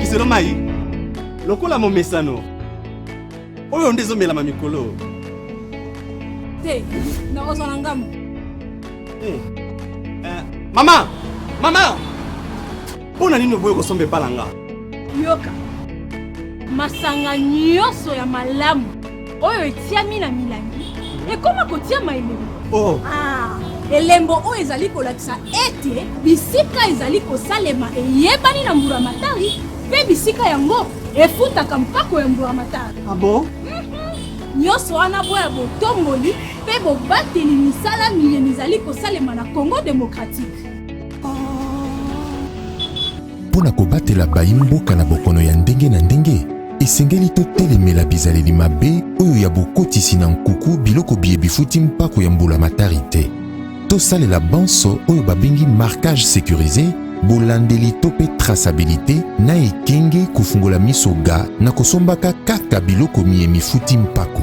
obikiselo mai lokola momesano oyo ndezomela mamikolo te na ozana ngamu mama mpona nini oboyi kosomba ebalanga yoka masanga nyonso ya malamu oyo etiami na milangi ekoma kotiama elembo elembo oyo ezali kolakisa ete bisika ezali kosalema eyebani na mbulamatari mpe bisika yango efutaka mpako ya mbulamatari abo nyonso wana boya botomboli mpe bobateli misala minene ezali kosalema na Congo démocratique. Mpona kobatela bayimboka na bokono ya ndenge na ndenge esengeli totelemela bizaleli mabe oyo ya bokotisi na nkuku biloko biye bifuti mpako ya mbulamatari te. Tosalela banso oyo babengi marquage sécurisé bolandeli to pe traçabilité na ekenge kofungola miso ga na kosombaka kaka biloko miye mifuti mpako.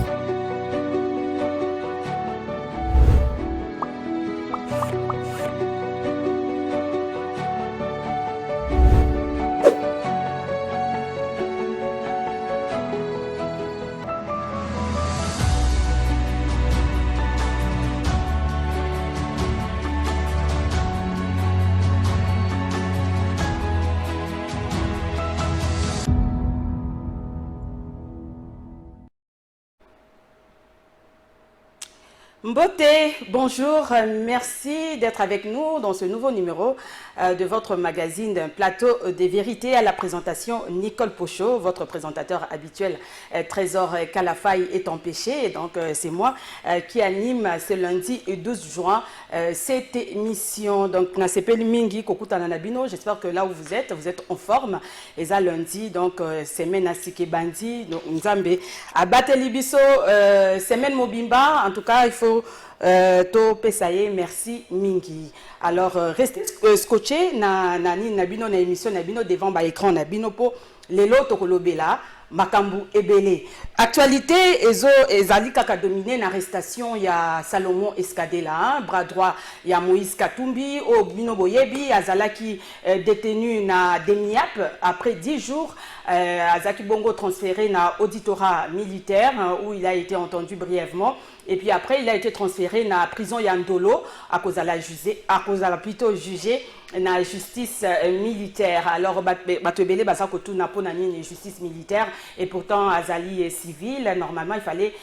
Beauté, bonjour, merci d'être avec nous dans ce nouveau numéro de votre magazine Plateau des Vérités. À la présentation, Nicole Pochot, votre présentateur habituel, Trésor Kalafay est empêché. Et donc, c'est moi qui anime ce lundi 12 juin cette émission. Donc, Nasepeli Mingi, Kokuta Nanabino, j'espère que là où vous êtes en forme. Et ça, lundi, donc, semaine Asike Bandi, Nzambe, Abateli Biso, semaine Mobimba. En tout cas, il faut to pesaye, merci Mingi. Alors restez scotché na bino na émission na bino devant ba écran na bino po lelo tokolobela makambu ebele. Actualité ezo ezali kaka dominé na arrestation ya Salomon Escadela, bras droit ya Moïse Katumbi au bino boyebi azalaki détenu na Demiap après 10 jours. Azaki Bongo transféré na auditorat militaire où il a été entendu brièvement et puis après il a été transféré na prison Yandolo à cause de plutôt jugé na justice militaire. Alors batebele bazako na pona ni justice militaire et pourtant azali est civil, normalement il fallait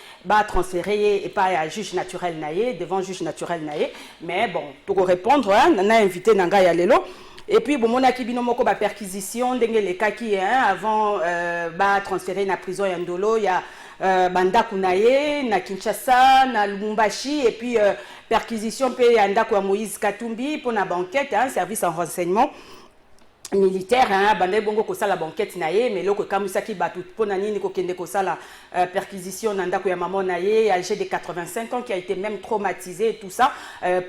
transférer et pas à juge naturel naé devant juge naturel naé, mais bon pour répondre on a invité nanga ya lelo. Et puis, bon, mon akibino moko ba perquisition, dengue les kaki, avant transférer na prison Yandolo, il y a Banda Kunaye, na Kinshasa, na Lubumbashi, et puis perquisition pe Yanda kwa Moïse Katumbi pour na banquette, service en renseignement militaire, banda bongo kosala banquette naye, mais loko kamusaki batu pona nini ko kende kosala perquisition nanda ko ya maman naye, âgé de 85 ans qui a été même traumatisé et tout ça.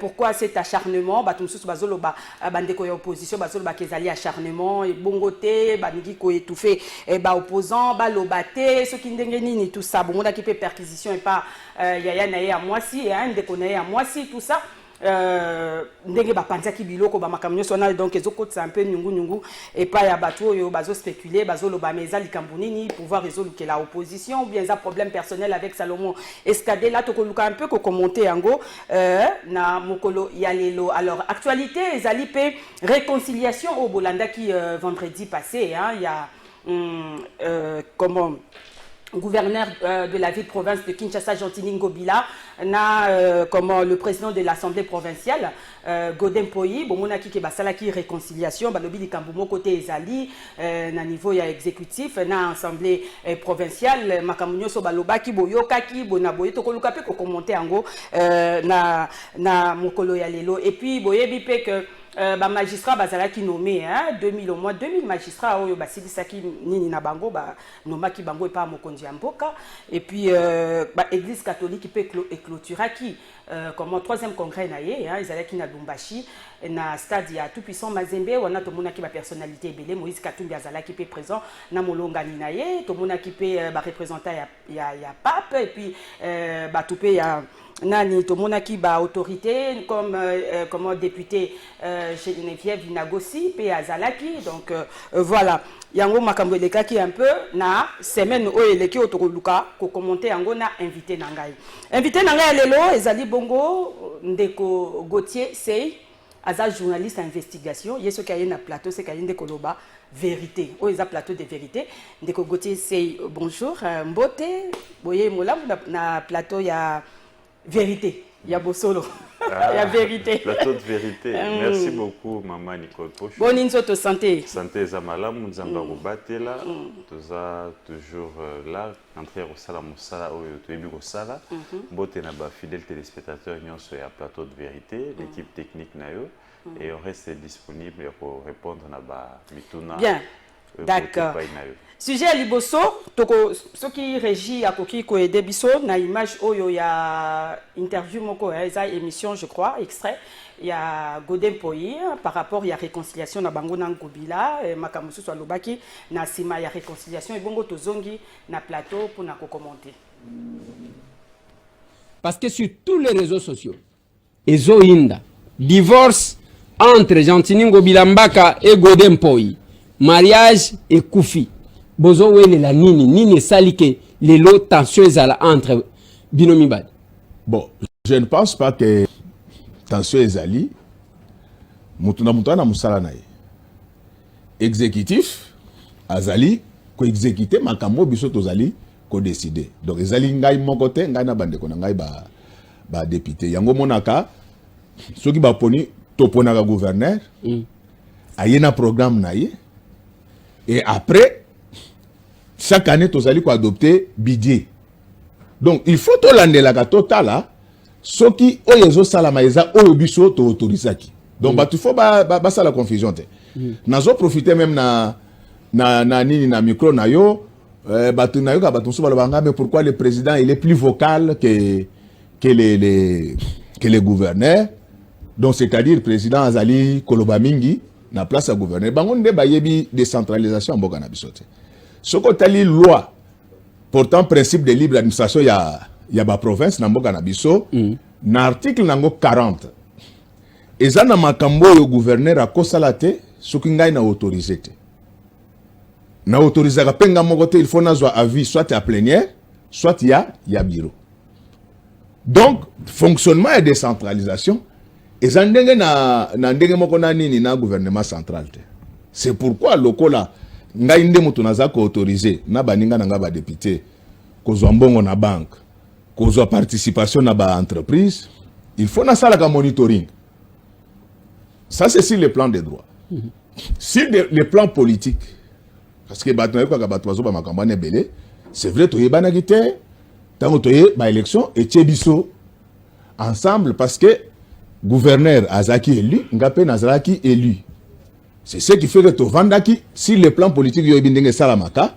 Pourquoi cet acharnement? Batu mususu bazolo bande ko ya opposition bazolo ba kezali acharnement et bongoté, bangi ko étouffé opposant, lobate, ce qui ndenge nini tout ça. Bon, on a qui fait perquisition et pas yaya naye à moisi, ndeko naye à moisi tout ça. Ndenge bapanzaki biloko ba makamnyo sonal donc ezokotsa un peu nyungu et pas ya bato yo bazo spéculer bazo loba meza likambunini pouvoir résoudre que la opposition ou bien ça problème personnel avec Salomon Escadela to koluka un peu ko commenter yango na mokolo ya lelo. Alors actualité ezali pe réconciliation au Bolanda qui vendredi passé il y a comment gouverneur de la ville-province de Kinshasa, Gentini Ngobila, comment le président de l'Assemblée provinciale, Godin Poyi, bon, qui basala qui réconciliation, balobi di kambumo côté ezali, na niveau ya exécutif, na Assemblée provinciale, makamunyo so baloba ki boyoka ki bonaboye to koluka pe ko commenter ango na mokolo ya lelo. Et puis boyebi pe que magistrat bazala qui nommé 2000 au moins 2000 magistrats oyo basilisaki nini na bango nomaki bango epa mokonzi ya mboka et puis église catholique peut clôturaki comme troisième congrès naye ezalaki na Lubumbashi na stade ya tout puissant Mazembe wana tomonaki ba personnalité ebele Moïse Katumbi azalaki pe présent na molongani naye tomonaki pe ba représentant ya pape et puis batupe ya nani tomonaki ba autorité comme député Geneviève Nagosi pe azalaki donc voilà yango makambo elekaki un peu na semaine oyo eleki otokoluka ko commenter yango na invité na ngai lelo ezali bongo ndeko Gauthier Sey aza journaliste d'investigation yeso kaye na plateau c'est kaye ndeko loba vérité oyo eza plateau de vérité ndeko Gauthier Sey bonjour mbote boye molamu na plateau ya vérité ya bosolo la vérité. Plateau de vérité. Merci beaucoup, Maman Nicole Pochou. Bonne insoto santé. Santé Zamalam, nous avons là. Toujours là, entrer au salam au sala au sala. Boté na ba fidèle téléspectateur nous sur la plateau de vérité, l'équipe technique nayo et on reste disponible pour répondre na ba mituna. Bien. D'accord. Sujet liboso toko ce qui régit à koki ko aider biso na image oyo ya interview moko eza émission je crois extrait il y a Godem Poyi par rapport ya réconciliation na bango na Ngobila makamusu so lobaki na sima ya réconciliation et bongo tozongi na plateau pour na ko commenter parce que sur tous les réseaux sociaux ezoinda divorce entre Gentini Ngobila Mbaka et Godem Poyi mariage et Koufi bozo wele la nini salike les lots tensions entre binomi bad. Bon, je ne pense pas que tension ezali mutuna mutana musala nae exécutif azali ko exécuter makambo biso tozali ko décider donc ezali ngai moko te ngai na bande ko na ngai ba député yango monaka soki ba poni toponaka gouverneur ayena programme nae et après chaque année, tu as adopter budget. Donc, il faut que tu total ce qui oyezo salamaïza oyobiso to autorisaki. Donc, il faut pas la confusion. Nous profiter même na micro na yo mais pourquoi le président il est plus vocal que les gouverneurs. Donc, c'est-à-dire le président Azali Kolobamingi na place à gouverneur. Bangon de bayebi décentralisation mboka na bisote. Ce que tu loi portant principe de libre administration, il y a ma province, na mboka na biso, na article nango 40. Et ça na makambo yo gouverneur a kosalate, ce qui ngai na autorisé te. Na autorisé ka penga moko te, il faut na zwa avis soit à plénière, soit il y a bureau. Donc fonctionnement et décentralisation, et ça ndenge na ndenge moko na nini na gouvernement central te. C'est pourquoi lokola ngai nde mutu naza ko autoriser na baninga na nga ba député kozwa mbongo na banque kozwa participation na ba entreprise il faut na sala ka monitoring ça c'est sur le plan des droits sur le plan politique parce que batna ko ka batwa zo ba makamba ne belé c'est vrai to yebana gité tango to ye ba élection et tchebiso ensemble parce que gouverneur azaki élu ngape nazalaki élu. C'est ce qui fait que Tovandaki, si le plan politique de Salamaka,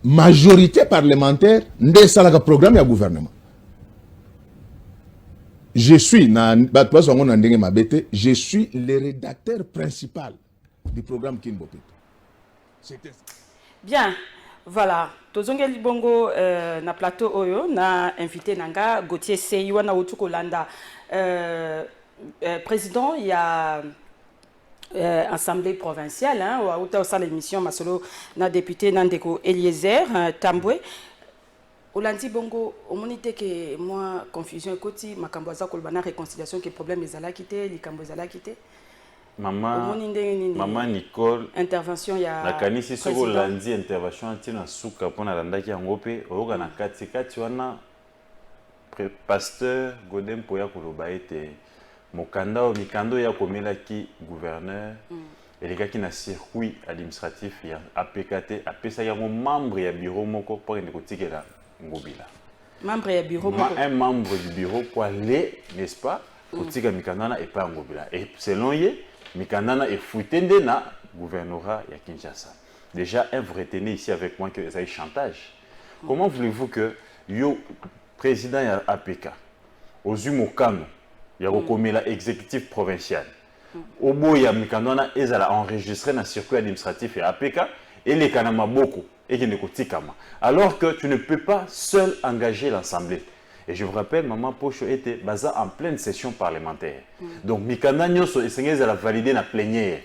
majorité parlementaire, de Salaka programme et gouvernement. Je suis le rédacteur principal du programme Kinbopito. Bien, voilà. Tozongeli bongo na plateau oyo na invité nanga Gauthier Sey wana Otukolanda président il y a Assemblée provinciale, hein, ou à l'émission Masolo, na député Nandeko Eliezer Tambwe. Olandi bongo, au monité que moi confusion côté makamboza kolbana réconciliation que problème les ala quitté, les camboza quitté. Maman Nicole intervention ya la kanisi soko landi intervention antina suka pona landaki yangope oyoka na kati wana pasteur Godem Poya koloba ete mokanda mikando ya komelaki gouverneur et les gars qui na circuit administratif ya APKT apesa ya membre ya bureau moko pour ne kotikela Ngobila membre ya bureau moko un membre du bureau pour aller n'est-ce pas kotika mikandana et pas Ngobila et selon ye mikandana est fouetende na gouvernorat ya Kinshasa déjà un vrai tenez ici avec moi que ça est chantage comment voulez-vous que yo président ya APK Ozumokano il y a un exécutif provincial. Au bout, il y a un ezala enregistré dans le circuit administratif et APK et les kanama beaucoup et qui ne kotikama. Alors que tu ne peux pas seul engager l'Assemblée. Et je vous rappelle, Maman Pocho était basée en pleine session parlementaire. Donc, Mikanda Nyoso et Sengez a validé la plénière.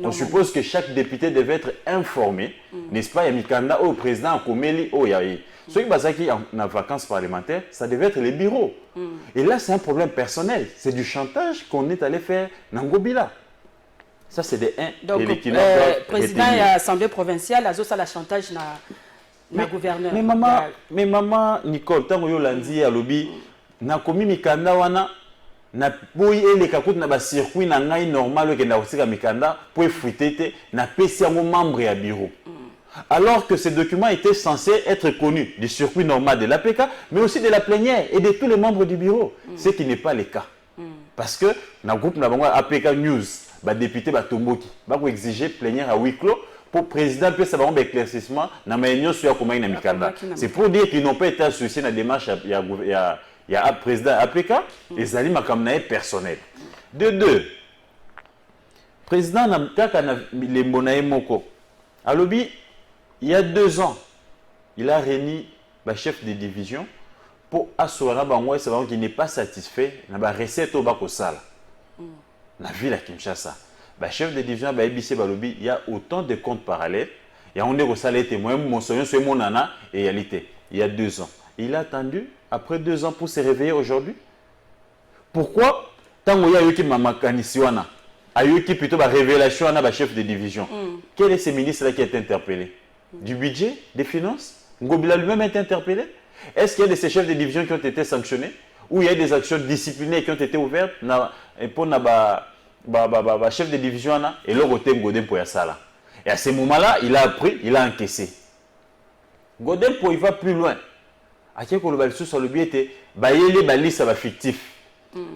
On suppose que chaque député devait être informé, n'est-ce pas? Il y a Mikanda au président, en Komeli, au Yahi. Ceux qui basent en vacances parlementaires, ça devait être les bureaux. Et là, c'est un problème personnel. C'est du chantage qu'on est allé faire dans Ngobila. Ça, c'est des 1. Donc, président et assemblée provinciale, Azosa la chantage na gouverneur. Mais maman Nicole, tant que vous l'avez dit à lobby, na komi Mikanda wana, na boy et les kakout na ba circuit na ngai normal que na osika Mikanda pour effriter na pesi un membre à bureau. Alors que ces documents étaient censés être connus du circuit normal de l'APK, mais aussi de la plénière et de tous les membres du bureau, ce qui n'est pas le cas. Parce que dans le groupe APK News, les députés vont exiger plénière à huis clos pour le président peut savoir un éclaircissement dans la réunion sur comment il Mikanda. C'est pour dire qu'ils n'ont pas été associés à la démarche il y a un président APK et ça dit personnel. De deux, président n'a les monaï moko. À lobby, il y a 2 ans, il a réuni le chef de division pour assurer qu'il n'est pas satisfait de la recette au Bakosala. La ville à Kinshasa. Le chef de division il y a autant de comptes parallèles. Il y a un des témoins, mon soignon sur mon nana et réalité. Il y a 2 ans. Il a attendu après 2 ans pour se réveiller aujourd'hui. Pourquoi tant qu'il y a eu qui m'a makanisiwana, a eu qui plutôt la révélation à chef de division. Quel est ce ministre-là qui a été interpellé? Du budget, des finances? Ngobila lui-même a été interpellé? Est-ce qu'il y a de ces chefs de division qui ont été sanctionnés? Ou il y a des actions disciplinaires qui ont été ouvertes pour le chef de division et le côté Godin pour ça? Et à ce moment-là, il a appris, il a encaissé. Godin pour il va plus loin. À quel moment sur le biais était les balises ça va fictif.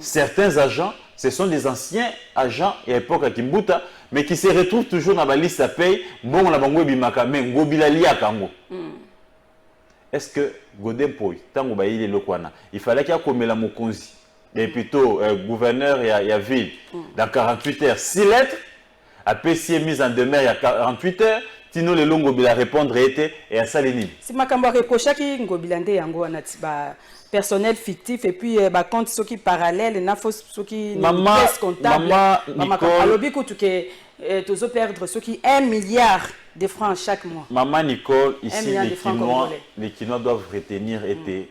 Certains agents, ce sont des anciens agents et à l'époque à Kimbuta, mais qui se retrouvent toujours dans la liste à paye. Bon, la bango bimakame, ngobilali à Kango. Est-ce que Godin Poy, tant que il est le Kwana, il fallait qu'il y ait comme la Mokonzi, et plutôt gouverneur et à ville, dans 48 heures, 6 lettres, à PC mise en demeure il y a 48 heures, Tino le longo bila répondre était et à Salini. Si ma kamba reprocha qui ngobilande yango anatiba personnel fictif et puis compte ceux qui parallèles na fausse ceux qui pièce comptable maman alobi ko que tous perdre ceux qui 1 milliard de francs chaque mois. Maman Nicole ici les Kinois doivent retenir était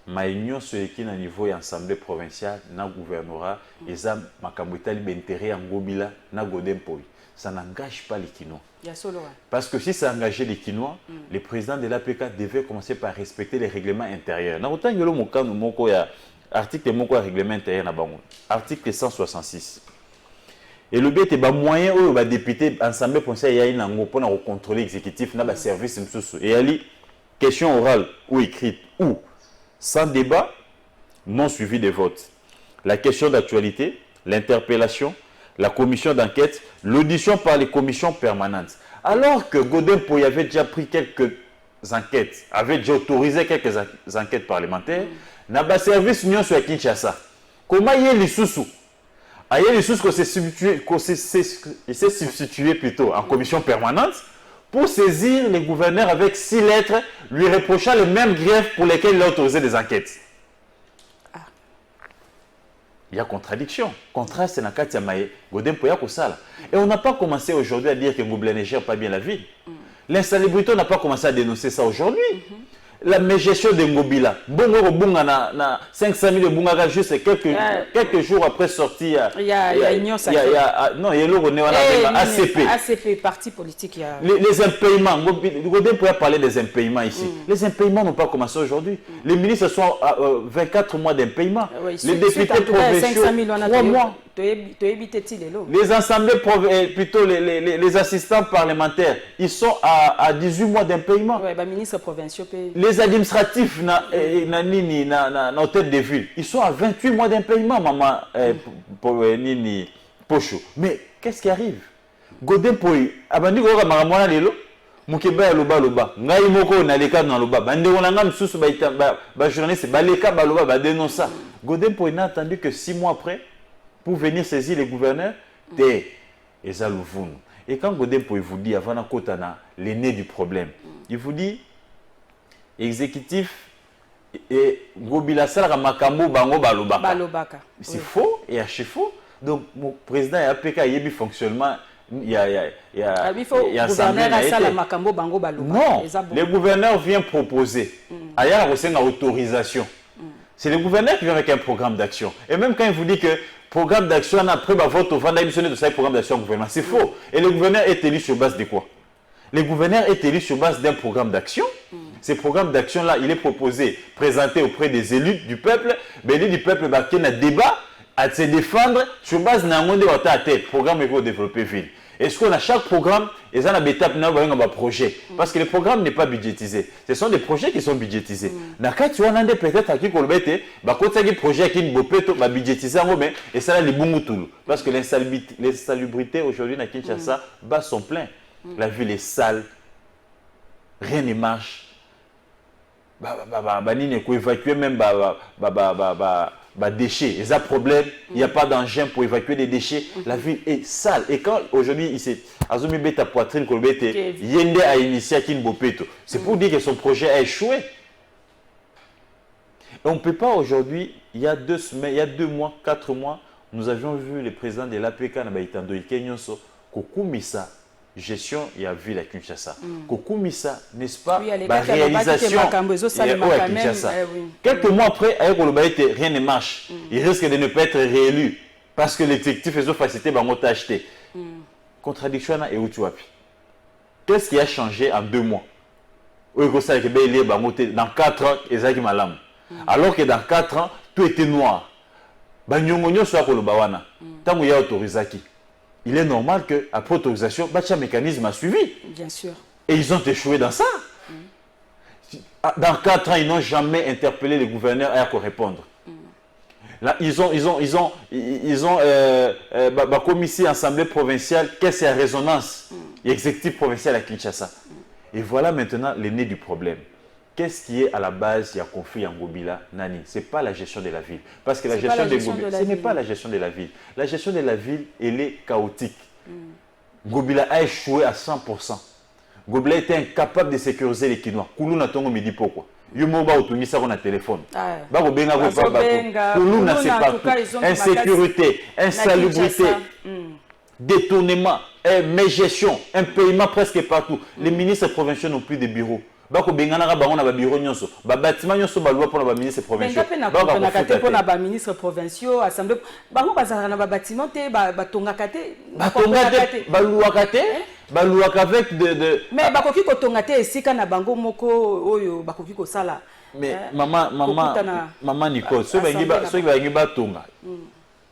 maïnyo ceux qui na niveau assemblée provinciale na gouvernorat et ça makambo itali bentéré en Ngobila na Godin Poy. Ça n'engage pas les Kinois. Parce que si ça engageait les Kinois, les présidents de l'APK devaient commencer par respecter les règlements intérieurs. Dans autant que il y a article de règlement intérieur, article 166. Et le but est moyen où les députés ensemble pour contrôler l'exécutif dans le service. Et il y a une question orale ou écrite ou sans débat, non suivi de vote. La question d'actualité, l'interpellation, la commission d'enquête, l'audition par les commissions permanentes. Alors que Godin Poy avait déjà pris quelques enquêtes, avait déjà autorisé quelques enquêtes parlementaires, n'a pas service union sur Kinshasa. Comment il y a les sous-sous? Il y a les sous-sous qui s'est substitué plutôt en commission permanente pour saisir les gouverneurs avec 6 lettres, lui reprochant les mêmes griefs pour lesquels il a autorisé des enquêtes. Il y a contradiction. Contraste dans Katia Maé, Godin Poya Kosala. Et on n'a pas commencé aujourd'hui à dire que Ngobila ne gère pas bien la ville. L'insalubrité, on n'a pas commencé à dénoncer ça aujourd'hui. La mégestion de Ngobila. Bongo Bunga na 500 000 de Bunga juste quelques jours après sortie. Il y a Union Sacrée. Non, il y a le ACP. ACP, parti politique. Les impayements. Godin Poya parler des impayements ici. Les impayements n'ont pas commencé aujourd'hui. Les ministres sont à 24 mois d'impayement. Les députés provinciaux, 3 mois. Les assemblées, plutôt les assistants parlementaires, ils sont à 18 mois d'impayement. Ministres provinciaux. Les administratifs na tête de ville, ils sont à 28 mois d'impayement, maman Nini Pocho. Mais qu'est-ce qui arrive? Godin Poy, abandi ko maramona lelo, mukeba loba. Ngai moko na leka na loba. Bande wona ngam susu ba journaliste ba leka ba loba ba dénoncer. Godin Poy n'a attendu que 6 mois après pour venir saisir les gouverneurs de Ezalouvoun. Et quand Godin Poy vous dit avant na l'aîné du problème, il vous dit exécutif et Ngobila sala makambo bango balobaka. c'est faux et archi faux. Donc mon président et APK yebi fonctionnement il y a gouverneur à sala makambo bango balobaka. Non, le gouverneur vient proposer. Aya a autorisation. C'est le gouverneur qui vient avec un programme d'action. Et même quand il vous dit que programme d'action après votre vendre de ça programme d'action gouvernement, c'est faux. Et le gouverneur est élu sur base de quoi? Le gouverneur est élu sur base d'un programme d'action. Ce programme d'action-là, il est proposé, présenté auprès des élus du peuple. Mais l'élus du peuple, qui a un débat à se défendre sur base d'un programme pour développer ville. Est-ce qu'on a chaque programme, et ça, on a des étapes, un projet. Parce que le programme n'est pas budgétisé. Ce sont des projets qui sont budgétisés. Dans le tu as peut-être à qui qu'on le mette, quand il y a un projet qui est budgétisé, et ça, là, les bons. Parce que l'insalubrité aujourd'hui, dans Kinshasa, bas sont pleins. La ville est sale, rien ne marche. Il faut évacuer même déchets. Il y a un problème, il n'y a pas d'engin pour évacuer des déchets. La ville est sale. Et quand aujourd'hui, il s'est Azumi ta poitrine, Yende a initié Kinbopeto. C'est pour dire que son projet a échoué. Et on ne peut pas aujourd'hui, il y a 2 semaines, il y a 2 mois, 4 mois, nous avions vu le président de l'APK, Nabaitando Ikenyonso, Kokumisa. Gestion et à ville à Kinshasa. Kokumisa, n'est-ce pas? Oui, réalisation à Kinshasa. Quelques mois après, rien ne marche. Il risque de ne pas être réélu parce que l'exécutif est facilité par mon acheté. Contradiction et où tu as pu. Qu'est-ce qui a changé en 2 mois? Dans 4 ans, Ezaki Malam. Alors que dans 4 ans, tout était noir. Banyongonyo soit Kolobawana. Tant qu'il y a autorisaki. Il est normal qu'après autorisation, le mécanisme a suivi. Bien sûr. Et ils ont échoué dans ça. Dans 4 ans, ils n'ont jamais interpellé le gouverneur à répondre. Là, ils ont commissaire assemblée provinciale, qu'est-ce la résonance exécutif provincial à Kinshasa. Et voilà maintenant le nez du problème. Qu'est-ce qui est à la base, il y a conflit en Ngobila, Nani? Ce n'est pas la gestion de la ville. Parce que la gestion de Ngobila, ce n'est pas la gestion de la ville. La gestion de la ville, elle est chaotique. Ngobila a échoué à 100%. Ngobila était incapable de sécuriser les Kinois. Koulou n'a pas dit pourquoi. Yomo ba otungi ça on a téléphone. Ba ko benga ko pa ba. Koulou n'a pas tout. Insécurité, insalubrité, détournement, mégestion, un paiement presque partout. Les ministres provinciaux n'ont plus de bureaux. Bako bengana ba on a ba bureau nyonso ba bâtiment nyonso ba loi pour ba ministre provinciaux ba kate pour ba ministre provinciaux assemblée bango bazana na ba bâtiment te ba tonga kate ba loi kate ba loi avec de mais bakoki ko tonga te esika na bango moko oyo bakoki ko sala mais maman Nicole so bangi ba tonga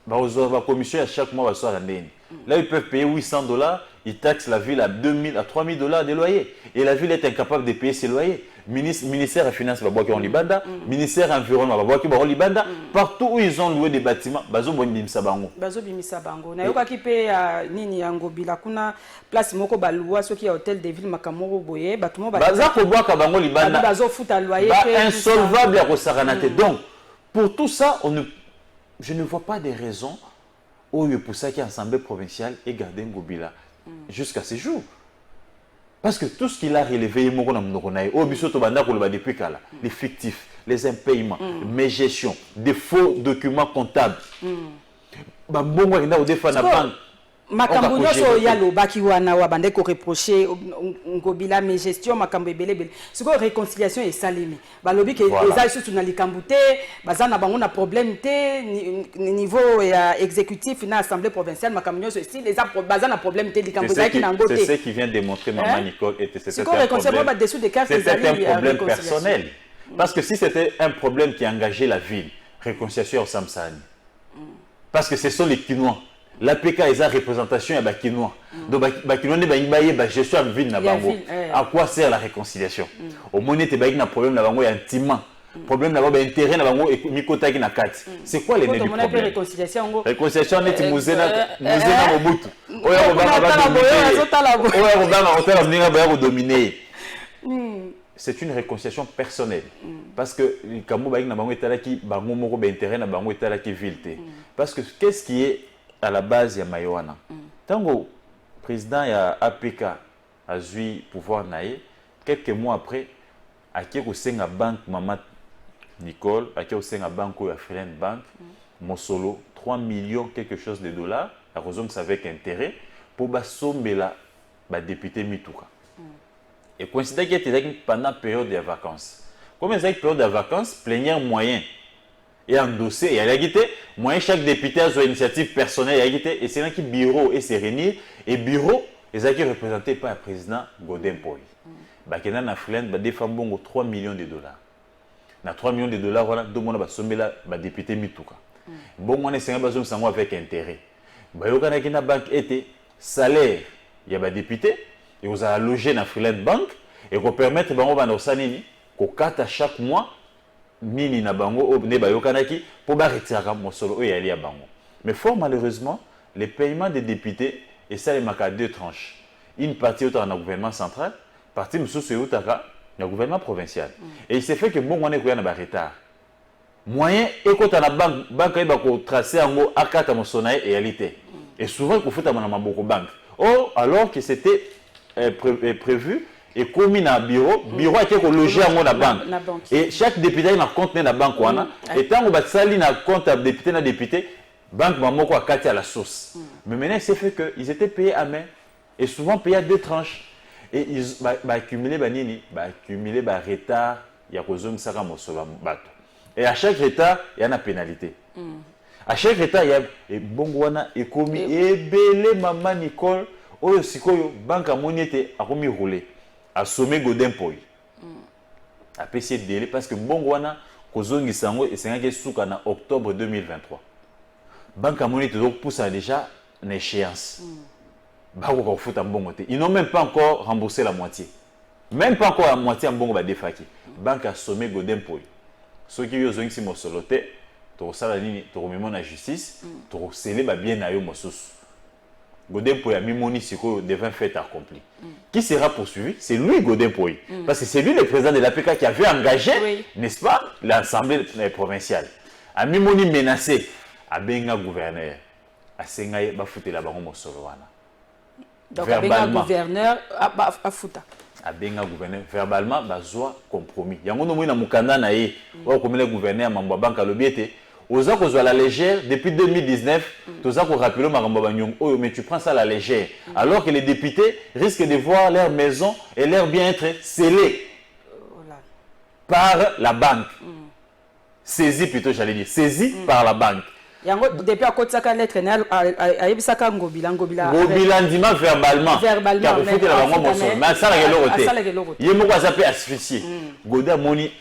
ba ozo ba commission à chaque mois ba so la ndeni. Là ils peuvent payer $800. Ils taxent la ville à $2,000 à $3,000 de loyer. Et la ville est incapable de payer ses loyers. Ministère des Finances, Libanda, ministère Environnement, Libanda, partout où ils ont loué des bâtiments, Bazo Bimisa Bango. Bazo Bimisa Bango. Nayoka ki pe nini Ngobila kuna place moko balua ceux qui a hôtel de ville Makamoro Boye, batumo Baza ko boka Bango Libanda. Bazo futa loyer insolvable à Kosaranate. Donc pour tout ça, je ne vois pas de raison pour ça qui est assemblée provinciale et garder Ngobila jusqu'à ce jour. Parce que tout ce qu'il a relevé, depuis les fictifs, les impayements, mes gestions, des faux documents comptables. Makambo nyoso ya lobaki wana wa bande ko reprocher Ngobila mes gestion makambo ebelebele. Siko réconciliation et salimi. Balobi ke eza surtout na likambu te, bazana bango na problème te niveau ya exécutif na assemblée provinciale makambo nyoso si les bazana problème te likambu za ki na ngote. C'est ce qui vient démontrer maman Nicole et c'est un problème personnel. Parce que si c'était un problème qui engageait la ville, réconciliation au Samsani. Parce que ce sont les Kinois. L'APK est la représentation à Bakinois. Donc, Bakinois n'est pas gestion à ville. À quoi sert la réconciliation? Au moins, il y a un problème intimement. Problème d'avoir intérêt dans le Mikota qui n'a pas. C'est quoi les nœuds du problème? Réconciliation, c'est Mouzena Mobutu. C'est une réconciliation personnelle. Parce que parce que qu'est-ce qui est à la base de Mayoana? Tant que le président de APK a eu pouvoir, quelques mois après, à qui la banque Maman Nicole, à qui au sein à banque ou à Freeland Bank, mon solo 3 millions quelque chose de dollars, à raison que ça avec intérêt, pour sommer là, député Mitouka. Et considère qu'il était pendant la période de vacances. Comme il y a une période de vacances, plénière moyen et endossé, et il y a guité, moyen chaque député a son initiative personnelle, il y a guité, et c'est là qui bureau et c'est réunir, et bureau, ils sont représentés par le président Godin Poi. Bakena na Freeland, des femmes bon 3 millions de dollars. Na 3 millions de dollars, voilà, deux mois, sommet là, député Mitouka. Bon, moi, c'est un besoin avec intérêt. Bayoka na kina banque était salaire, il y a des députés, et vous avez logé dans Freeland Bank, et vous permettre bango banosanini, qu'on carte à chaque mois, nini na bango, ne bayoka na ki, pour retirer mon solo, et aller à bango. Mais fort malheureusement, les paiements des députés, et ça les marque à 2 tranches. Une partie au gouvernement central, partie moussou au le gouvernement provincial. Et il s'est fait que bon, on est un retard. Moyen, et quand on a banque, il va tracer en haut à 4 à son réalité. Et souvent, il faut faire beaucoup de banques. Or, alors que c'était prévu, et commis dans le bureau a été logé en haut la banque. Et chaque député a un compte dans la banque. Et tant qu'on va salir un compte à député, la banque va à 4 à la source. Mais maintenant, il s'est fait qu'ils étaient payés à main. Et souvent payés à 2 tranches. Et ils vont accumuler des retards. Il y a des ça bateau. Et à chaque retard, il y a une pénalité. À chaque retard, il y a des bongwana et commis et belé maman Nicole. Oyo sikoyo banque à monete a commis roulé. A sommé Godin Poi. A PC délai parce que bongwana kozongi sango et c'est un qui souka en octobre 2023. Banque à monete donc pousse déjà une échéance. Ils n'ont même pas encore remboursé la moitié. Même pas encore la moitié en bon défaki. Banque a sommé Godin Poi. Ceux qui ont dit que soloté, tu as la justice, tu as scellé bien à eux. Godin Poi a mis mon isiko devant fait accompli. Qui sera poursuivi? C'est lui, Godin Poi. Parce que c'est lui le président de l'APK qui avait engagé, n'est-ce pas, l'Assemblée provinciale. A mis mon menacé, a benga gouverneur, a sengaye bafouté la baron Mosoloana. Donc, verbalement, gouverneur à fouta. Abenga gouverneur verbalement bazwa compromis. Yango no moina mukanda na ye. Wa komela gouverneur mambo banka lobiete. Oza kozwa la légère depuis 2019, toza ko rappeler makambo banyong. Oh mais tu prends ça à la légère. Alors que les députés risquent de voir leur maison et leur bien-être scellés par la banque. Saisis plutôt j'allais dire, saisis par la banque. Yango depuis à côté saka lettre a yebisaka ngobila ndima verbalement car faut que la banque mosso mais ça la gelote yemo kwa zape asphyxier goda moni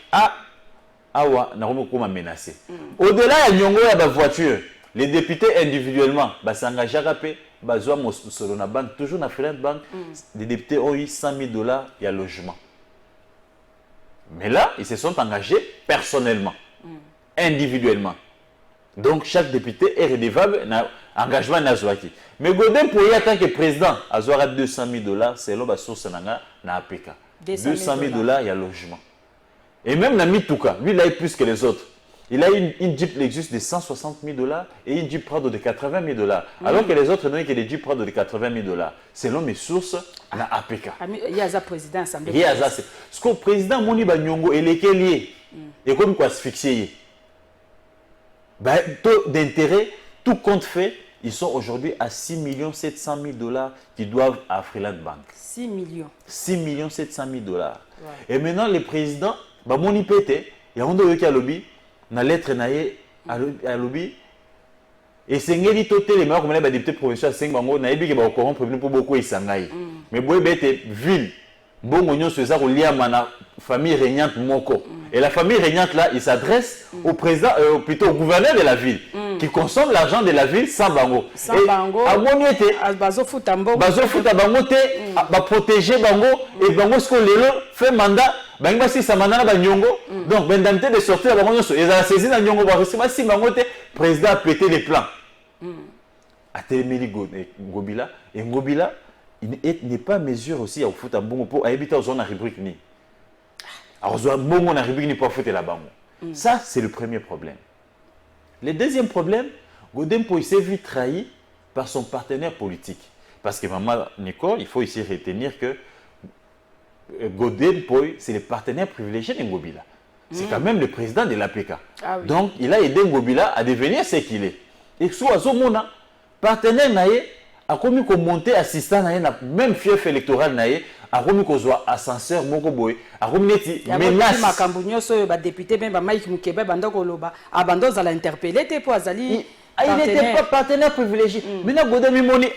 awa na komo koma menacé au-delà ya nyongo ya ba voiture les députés individuellement s'engageaka pe bazwa mosolo na banque toujours na Freeland Bank les députés ont eu $100,000 ya logement mais là ils se sont engagés personnellement individuellement. Donc, chaque député est redevable à l'engagement Nazouaki. Mais Godin Poi, en tant que président, a $200,000 selon la source na APK. $200,000, il y a logement. Et même dans Mitouka, lui, il a eu plus que les autres. Il a une Jeep Lexus de $160,000 et une Jeep Prado de $80,000. Alors que les autres n'ont que des Jeep Prado de $80,000. Selon mes sources, na APK. Il y a un président assemblée. Il y a ça. Ce que le président Moni Banyongo, il est lié. Et comme quoi asphyxié. Taux d'intérêt, tout compte fait, ils sont aujourd'hui à $6,700,000 qui doivent à Freeland Bank. 6 millions. $6,700,000. Ouais. Et maintenant, les présidents, mon IPT, il y a un autre qui a lobby, dans la lettre à lobby, et c'est un toté les meilleurs comme les députés provinciaux, c'est un bango, na ebi qui va corrompre pour beaucoup et sangai. Mais boy bête ville, bon on se ça lié à famille régnante moko. Et la famille régnante là, il s'adresse au président, plutôt au gouverneur de la ville, qui consomme l'argent de la ville sans bango. Sans bango. À Moniete, bazo futa bango te, va protéger bango et bango ce qu'on les fait mandat, bango si ça mandat na nyongo. Donc bendamté de sortir bango nyonso, ils a saisi na nyongo ba recevoir si bango te, président a pété les plans. À Téléméli Ngobila et Ngobila il n'est pas mesure aussi à foutre un bon pour habiter aux zones à rubrique ni. Alors, bon, on a rubrique ni pour foutre la banque. Ça, c'est le premier problème. Le deuxième problème, Godin Poi s'est vu trahi par son partenaire politique. Parce que maman Nicole, il faut ici retenir que Godin Poi, c'est le partenaire privilégié de Ngobila. C'est quand même le président de l'APK. Ah oui. Donc, il a aidé Ngobila à devenir ce qu'il est. Et soit Zomona, partenaire naïe, a commis qu'on monter assistant naïe, même fief électoral naïe, a commis qu'on soit ascenseur moko boy, a commis neti menace. Makambunyo so ba député ben ba Mike Mukebe banda koloba, abando za l'interpeller te po azali. Il n'était pas partenaire privilégié. Maintenant Godé Mimoni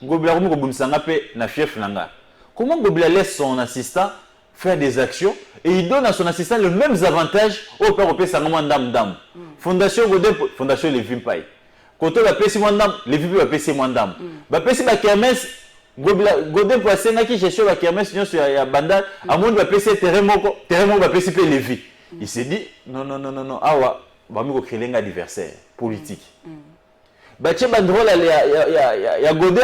Ngobila commis qu'on bumsanga pe na fief nanga. Comment Ngobila laisse son assistant faire des actions et il donne à son assistant les mêmes avantages au père au Sangama Ndam. Fondation Godé, Fondation Lévi Mpaï. Quand on va payer Mwandam, Lévi va payer Mwandam. Va payer ma kermesse, Godé pour Senga qui cherche la kermesse sur la bandade, à mon va payer terrain va payer Lévi. Il s'est dit non, awa, va me créer un adversaire politique. Baché bandrol il y a Godé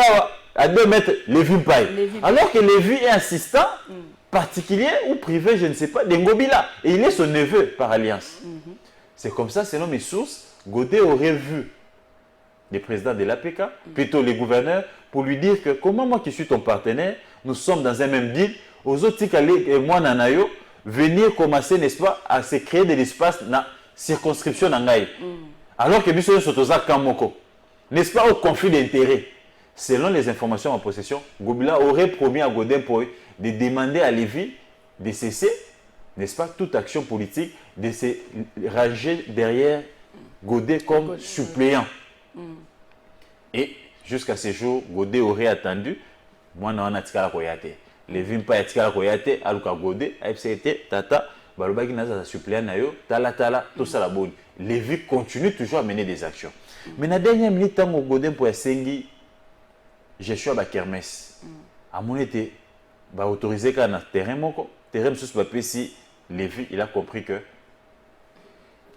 à 2 mètres Lévi Mpaï. Alors que Lévi est assistant particulier ou privé, je ne sais pas, d'Ngobila. Et il est son neveu par alliance. C'est comme ça, selon mes sources, Godé aurait vu les présidents de l'APK, plutôt les gouverneurs, pour lui dire que comment moi qui suis ton partenaire, nous sommes dans un même deal, aux autres et moi Nanayo, venir commencer, n'est-ce pas, à se créer de l'espace dans la circonscription Nangaï. Alors que nous sommes sur Toza Kamoko, n'est-ce pas, au conflit d'intérêts. Selon les informations en possession, Ngobila aurait promis à Godé Mpaï de demander à Lévi de cesser, n'est-ce pas, toute action politique, de se ranger derrière Godé comme suppléant. Et jusqu'à ce jour, Godé aurait attendu. Moi, non, on a tika la koyate. Lévi Mpaï tika la koyate, aluka Godé, AFCT, Tata, Balobaki Naza suppléant nayo, Tala, tout ça la bonne. Lévi continue toujours à mener des actions. Mais dans la dernière minute, tant que Godé Mpaï Sengi, j'ai choisi la kermesse. À mon été, va autoriser qu'un terrain sous papier si Lévi, il a compris que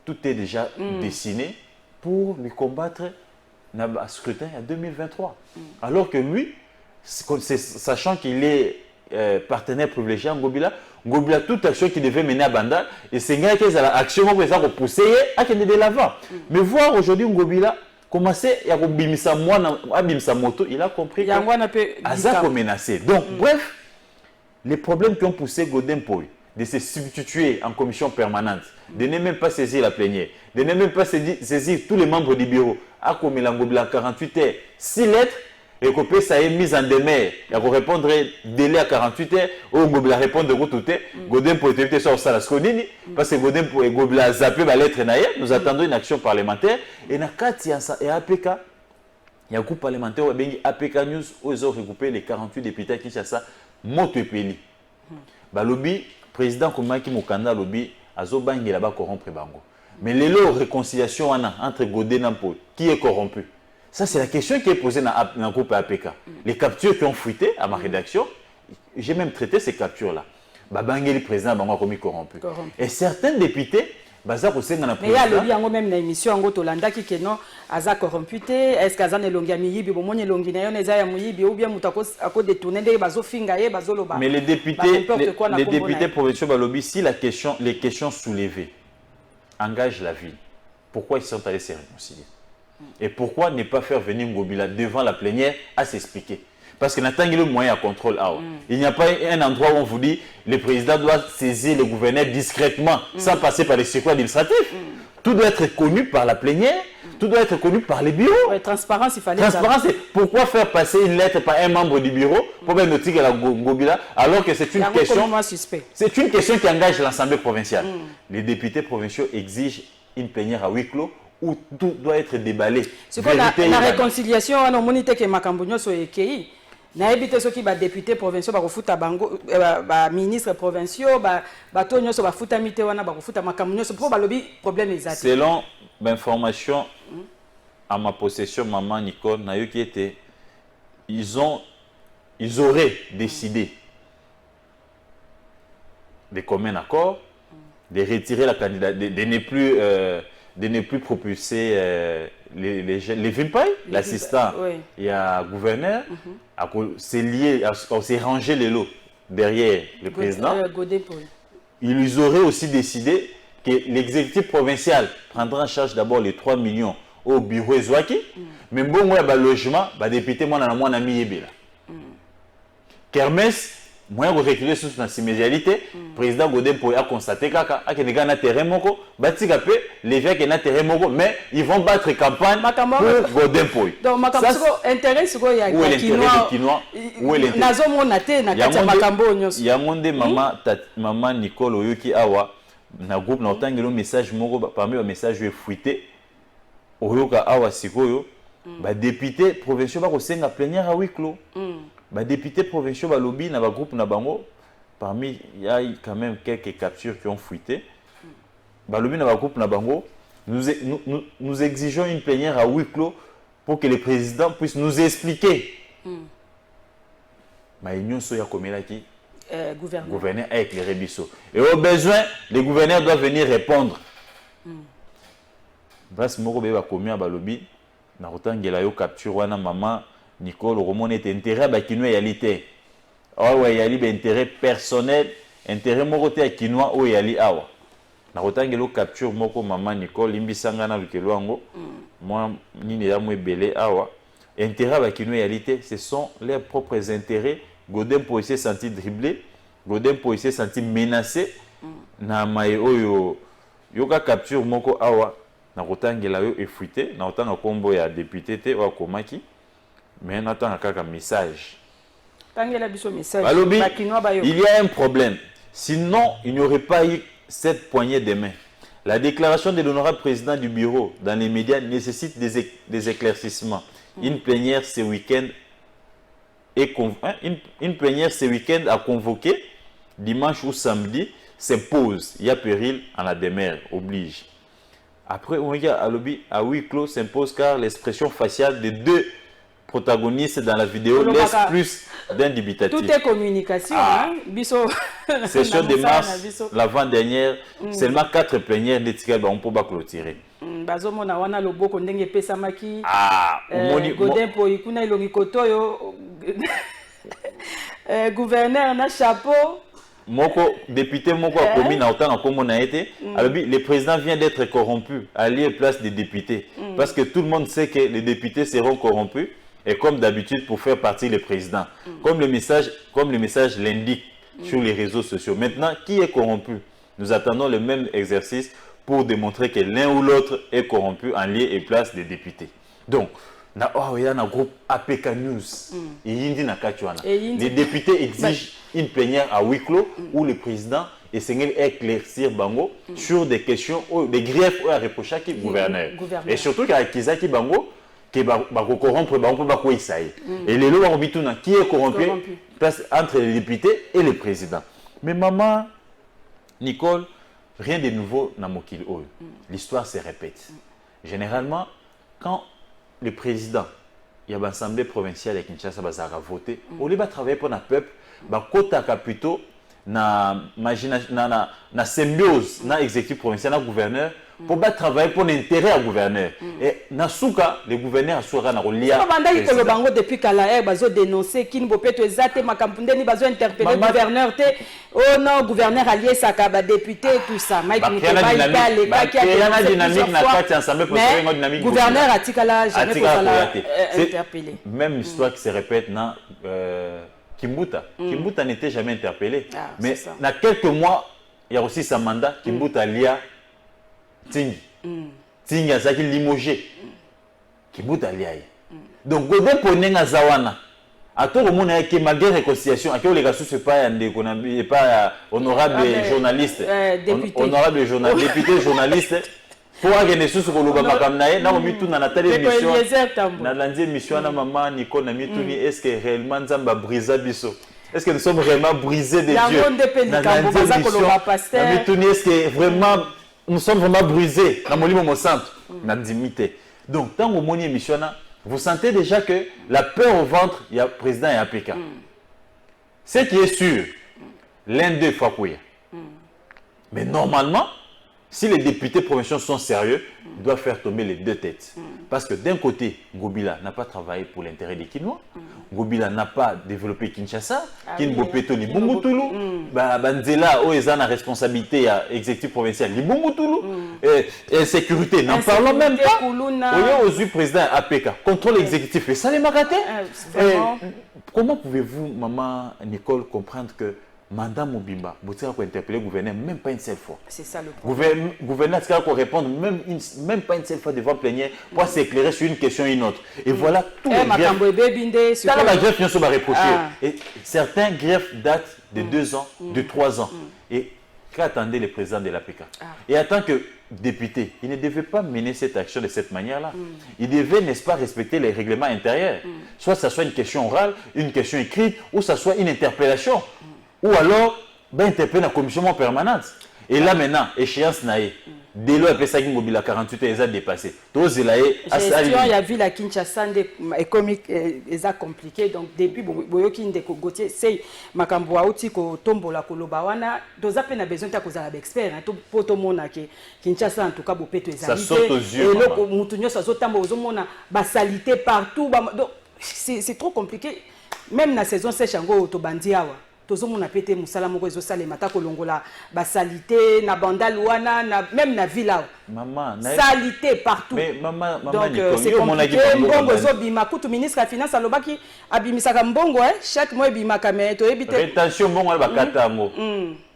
tout est déjà dessiné pour lui combattre dans le scrutin en 2023. Alors que lui, sachant qu'il est partenaire privilégié en Ngobila, toute action qu'il devait mener à Banda, et c'est une action pour pousser à qu'il de l'avant. Mais voir aujourd'hui Ngobila commencer à bimisa moto, il a compris qu'il menacé. Donc, bref, les problèmes qui ont poussé Godé Mpaï de se substituer en commission permanente, de ne même pas saisir la plénière, de ne même pas saisir tous les membres du bureau, à comme il a 48 heures, 6 lettres, et que ça est mis en demeure, il faut répondre délai à 48 heures, ou Ngobila répondre de tout, Godé Mpaï éviter sur ça la sconini, parce que Godé Mpaï Ngobila a zappé la lettre naïe, nous attendons une action parlementaire, et na Katiansa et APK, il y a un groupe parlementaire, APK News, où ils ont regroupé les 48 députés qui cherchent ça, moto et peli. Balobi, président Koumaki Mokanda Lobi, Azobangi là-bas corrompre Bango. Mais les lots réconciliation entre Godé et Mpaï, qui est corrompu? Ça, c'est la question qui est posée dans le groupe APK. Les captures qui ont fuité à ma rédaction, j'ai même traité ces captures-là. Babangi, le président Bango a commis corrompu. Et certains députés, mais il y a le lien même dans l'émission en Gotolanda qui est non, Aza corrompu, est-ce qu'Aza ne longi amiyibi, bon mon longi na yon eza ya muyibi ou bien mutako ako détourner des bazo fingaye bazo loba. Mais les députés provinciaux balobi, si les questions soulevées engagent la ville, pourquoi ils sont allés se réconcilier? Et pourquoi ne pas faire venir Ngobila devant la plénière à s'expliquer? Parce que n'attend le moyen à contrôle. Il n'y a pas un endroit où on vous dit le président doit saisir le gouverneur discrètement, sans passer par les circuits administratifs. Tout doit être connu par la plénière, tout doit être connu par les bureaux. Transparence, il fallait. Transparence, c'est pourquoi faire passer une lettre par un membre du bureau pour bien noter la Ngobila, alors que c'est une question. C'est une question qui engage l'Assemblée provinciale. Les députés provinciaux exigent une plénière à huis clos où tout doit être déballé. C'est quoi la réconciliation? On a monité que Makambunyo soit écrit. Na évité ceux qui ba députés provinciaux ba refuta bango ba ministres provinciaux ba tonyo so ba futa mité wana ba refuta makamunyo so pour ba lobby problème exact. Selon l'information à ma possession maman Nicole na yo qui était ils auraient décidé de commun accord de retirer la candidature de ne plus propulser les Mpaï, l'assistant, il y a gouverneur, c'est lié, on s'est rangé les lots derrière le président. Ils auraient aussi décidé que l'exécutif provincial prendra en charge d'abord les 3 millions au bureau Ezouaki, mais bon, le logement, député, moi, on a mis Kermesse, moyen de reculer sur la simmédialité, le président Godin Poy a constaté qu'il y a un terrain moko, les gens qui ont un terrain moko, mais ils vont battre campagne pour Godin Poy. Donc, intérêt c'est quoi? Où est l'intérêt des Kinois? Où est l'intérêt? Il y a monde maman Nicole Oyoki Awa, na groupe na autant le message moko parmi les messages fuité Oyoka Awa Sikoyo, député provinciaux va kosenga plénière à huis clos. Députés provinciaux ba lobby na ba groupe na bango, parmi il y a quand même quelques captures qui ont fuité. Ba lobby na ba groupe na bango, nous exigeons une plénière à huis clos pour que le président puisse nous expliquer. Ma union soya komelaki gouverneur avec les Rebisso. Et au besoin, les gouverneurs doivent venir répondre. Bas moko be ba komia ba lobby na rotangela yo capture wana maman Nicole Romon est intérêt à Kinois réalité. Ah ouais, il y a intérêt personnel, intérêt moko à Kinois ou yali awa. Na rotangelo capture moko maman Nicole limbisanga na lukeloango. Moi nini ya mo belé awa. Intérêt à Kinois réalité, ce sont leurs propres intérêts. Godin pour se sentir dribblé, Godin pour se sentir menacé. Na mai oyo yoka capture moko awa. Na rotangela yo effuité, na rotanga kombo ya député te wa komaki. Mais on attend un message. Il y a un problème. Sinon, il n'y aurait pas eu cette poignée de main. La déclaration de l'honorable président du bureau dans les médias nécessite des éclaircissements. Une plénière ce week-end à convoquer dimanche ou samedi s'impose. Il y a péril en la demeure, oblige. Après, on y a à huis clos s'impose car l'expression faciale des deux protagonistes dans la vidéo laisse plus d'un dubitatif. Tout est communication. Session de mars, l'avant-dernière, seulement 4 plénières d'étiquette, on peut pas clôturer. Gouverneur na chapeau. Moko député moko a commis na autant comme on a été. Le président vient d'être corrompu à lieu place des députés parce que tout le monde sait que les députés seront corrompus. Et comme d'habitude, pour faire partie le président, comme le message l'indique sur les réseaux sociaux. Maintenant, qui est corrompu? Nous attendons le même exercice pour démontrer que l'un ou l'autre est corrompu en lieu et place des députés. Donc, il y a un groupe APK News. Les députés exigent une plénière à huis clos où le président essaie d'éclaircir Bango sur des questions, des griefs à reprocher qui gouverneur. Et surtout qu'à Kizaki Bango, qui est corrompu, et les lois qui est corrompu entre les députés et le président. Mais maman, Nicole, rien de nouveau dans Mokil Oyo. L'histoire se répète. Généralement, quand le président, il y a l'Assemblée provinciale de Kinshasa a voté, au lieu de travailler pour le peuple, il plutôt na symbiose na exécutif provincial, na gouverneur, pour travailler pour l'intérêt du gouverneur. Et Nasuka, le gouverneur a soura na rolia. Depuis qu'Alaïr a dénoncé qu'il ne peut pas être ma campagne, il a interpellé le gouverneur. Oh non, gouverneur allié, ça a député, tout ça. Mike Moutéba, il y a une dynamique, mais gouverneur a Tikala, jamais interpellé. Même histoire qui se répète dans Kimbuta. Kimbuta n'était jamais interpellé. Mais dans quelques mois, il y a aussi sa mandat, Kimbuta lia Tingi. Tingi a zaki limogé. Kimbuta lia. Donc, Godin Ponenga Zawana. À tout le monde, il y a malgré réconciliation, à qui les gars ne pas honorable journaliste. Honorable journaliste, député journaliste. Pour gagner sous le Lubaba Kamnae, nous avons tout dans la télévision. Dans l'émission, maman Nicole, est-ce que réellement nous avons brisé Bisso? Est-ce que nous sommes vraiment brisés de Dieu? Est-ce que vraiment nous sommes vraiment brisés dans mon lit, centre? Donc, tant que mon émission, vous sentez déjà que la peur au ventre, il y a le président et APK. Ce qui est sûr, l'un d'eux faut courir. Mais normalement, si les députés provinciaux sont sérieux, ils doivent faire tomber les deux têtes. Parce que d'un côté, Ngobila n'a pas travaillé pour l'intérêt des Kinois. Ngobila n'a pas développé Kinshasa. Kinbopeto ni Bungutulu. Banzela, ils ont la responsabilité à l'exécutif provincial. Ni Bungutulu. Et sécurité, n'en parlons même pas. Au lieu du président APK, contrôle exécutif. Et ça les magaté. Comment pouvez-vous, maman Nicole, comprendre que Madame Mobimba, vous avez interpellé le gouverneur même pas une seule fois? C'est ça le problème. Gouverneur a répondre même pas une seule fois devant plénière pour s'éclairer sur une question ou une autre. Et voilà tout les griefs. Ça, la greffe, ils sont reprochés. Et certains griefs datent de 2 ans, de 3 ans. Et qu'attendait le président de l'APK? Et en tant que député, il ne devait pas mener cette action de cette manière-là. Il devait, n'est-ce pas, respecter les règlements intérieurs. Soit ça soit une question orale, une question écrite, ou ça soit une interpellation. Ou alors, interpeller la commission permanente. Et là maintenant, échéance naïe. Dès lors, il y a mobile à 48 heures, ils ont dépassé. Gestion, il y a vu la Kinshasa, économique, ils ont compliqué. Donc, depuis, Boyoki Ndeko Gauthier, c'est Makamboa Outi, Tombola, Kolobawana, ils ont besoin de expert. Pour tout le monde, Kinshasa, en tout cas, ça saute aux yeux. Et là, Moutounio, ça saute aux salité partout. C'est trop compliqué. Même dans la saison sèche, Tobandiawa. Tozo mona pété musala moko ezo sale mata kolongola ba salité na bandalouana na même na villa maman salité partout. Mais maman donc c'est compliqué. Mbongo zo bima kutu ministre la finance alobaki abimisaka mbongo chaque mois bima kamé to ebité rétention mbongo ba kata mo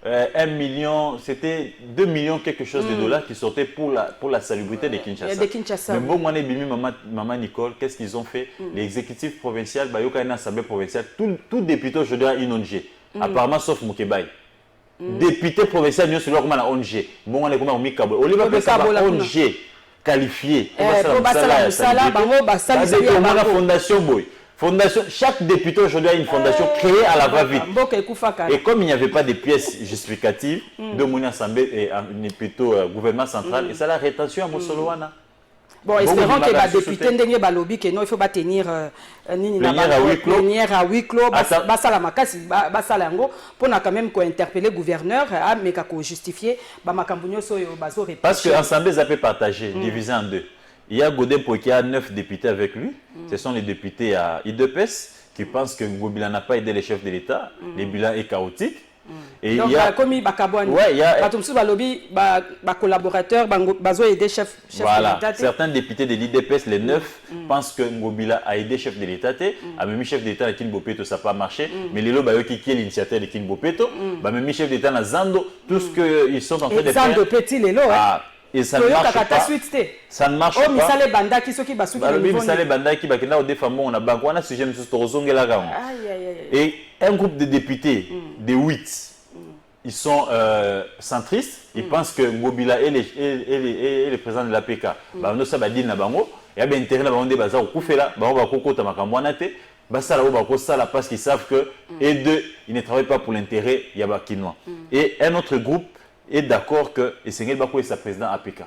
1 million, c'était 2 millions quelque chose de dollars qui sortaient pour la salubrité de Kinshasa. Mais bon, maman Nicole, qu'est-ce qu'ils ont fait? L'exécutif provincial, il y a une assemblée provinciale, tout député aujourd'hui a une ONG. Apparemment, sauf Moukebaï. Député provincial, nous sommes là ONG. Bon, on est comme Moukebaï. On est pas ONG qualifié. Fondation, chaque député aujourd'hui a une fondation créée à la va-vite. Et comme il n'y avait pas de pièces justificatives de mon assemblée et plutôt gouvernement central, et ça la rétention à Mosoloana. Bon, espérons que les députés n'aient pas lobby, que non, il faut pas tenir plénière à huis clos, pour quand même interpeller le gouverneur, mais qu'on justifier, parce que l'Assemblée ça peut partager, diviser en deux. Il y a Godin qui a 9 députés avec lui. Ce sont les députés à IDPS qui pensent que Ngobila n'a pas aidé les chefs de l'État. Le bilan est chaotique. Et donc, il y a comme il y a collaborateurs, aider chef voilà. de l'État. Certains députés de l'IDPS, les 9, pensent que Ngobila a aidé chef de l'État. Même chef de l'État à Kinbopeto, ça n'a pas marché. Mais les lots qui est l'initiateur de Kinbopeto, même chef de l'État à Zando, tout ce qu'ils sont en train de faire. Zando petit les lots. Et ça ne marche pas. Ça ne marche pas. Et un groupe de députés, de 8, ils sont centristes. Ils pensent que Ngobila est le président de l'APK. Il y a intérêt parce qu'ils savent que et deux, ils ne travaillent pas pour l'intérêt yabakinois. Et un autre groupe est d'accord que Essengel Bako est sa président APK.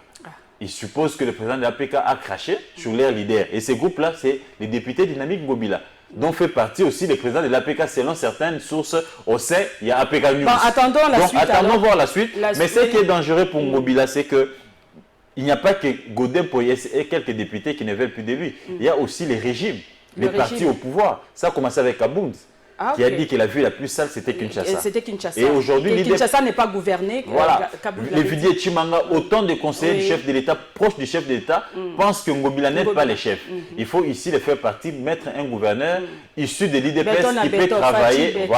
Il suppose que le président de l'APK a craché sur leur leader. Et ce groupe-là, c'est les députés dynamiques Ngobila, dont fait partie aussi le président de l'APK selon certaines sources. On sait, il y a APK News. Bon, attendons la suite. Attendons voir la suite. Mais ce qui est dangereux pour Ngobila, c'est que il n'y a pas que Godin Poyes et quelques députés qui ne veulent plus de lui. Il y a aussi les régimes, les partis au pouvoir. Ça a commencé avec Abound. Qui a dit que la ville la plus sale, c'était Kinshasa. C'était Kinshasa. Et aujourd'hui, Kinshasa n'est pas gouverné. Voilà. Les Vidier Chimanga, autant de conseillers du chef de l'État, proches du chef de l'État, pensent que Ngobila n'aide pas les chefs. Il faut ici les faire partie, mettre un gouverneur issu de l'IDPS qui peut travailler,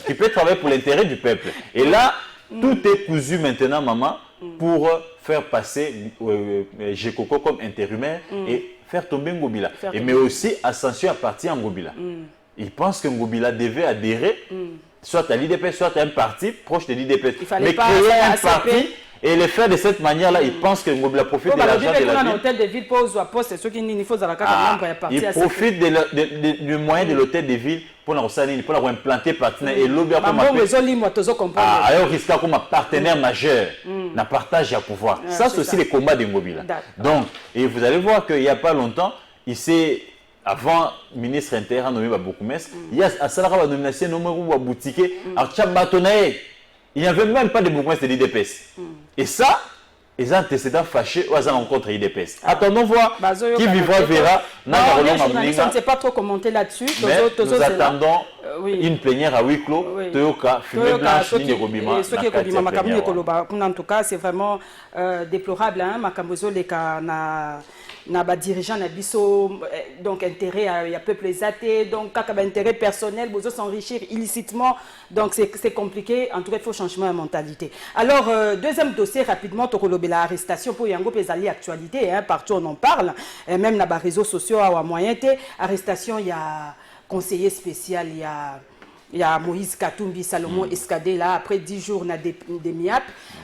qui peut travailler pour l'intérêt du peuple. Et là, tout est cousu maintenant, maman, pour faire passer Gekoko comme intérimaire et faire tomber Ngobila. Mais aussi ascension à partir en Ngobila. Il pense que Ngobila devait adhérer soit à l'IDPS, soit à un parti proche de l'IDPS. Mais créer un parti et le faire de cette manière-là, il pense que Ngobila profite de l'argent de la ville. Il profite du moyen de l'hôtel de ville pour implanter partenaire et l'objet comme un partenaire majeur, un partage à pouvoir. Ça, c'est aussi le combat de Ngobila. Donc, et vous allez voir qu'il n'y a pas longtemps, il s'est... Avant, ministre intérieur nommé Baboukoumès, il y a à Salara nomination nommé Boutique, à Tchabatonae. Il n'y avait même pas de Boukoumès de l'IDPS. Et ça, les antécédents fâchés aux rencontres IDPS. Attendons voir qui vivra verra. Je ne sais pas trop commenter là-dessus. Nous attendons une plénière à huis clos, Toyoka, fumée blanche, ni Robima. En tout cas, c'est vraiment déplorable. Makambozo, les cas, na dirigeant na biso, donc intérêt, il y a peuple athées, donc intérêt personnel, besoin s'enrichir illicitement, donc c'est compliqué. En tout cas, il faut changement de mentalité. Alors, deuxième dossier rapidement, la arrestation pour Yango Pesali actualité, partout on en parle, même dans les réseaux sociaux, à moyen arrestation, il y a conseiller spécial, il y a Moïse Katumbi, Salomon Escadé, là, après 10 jours, on a des MIAP,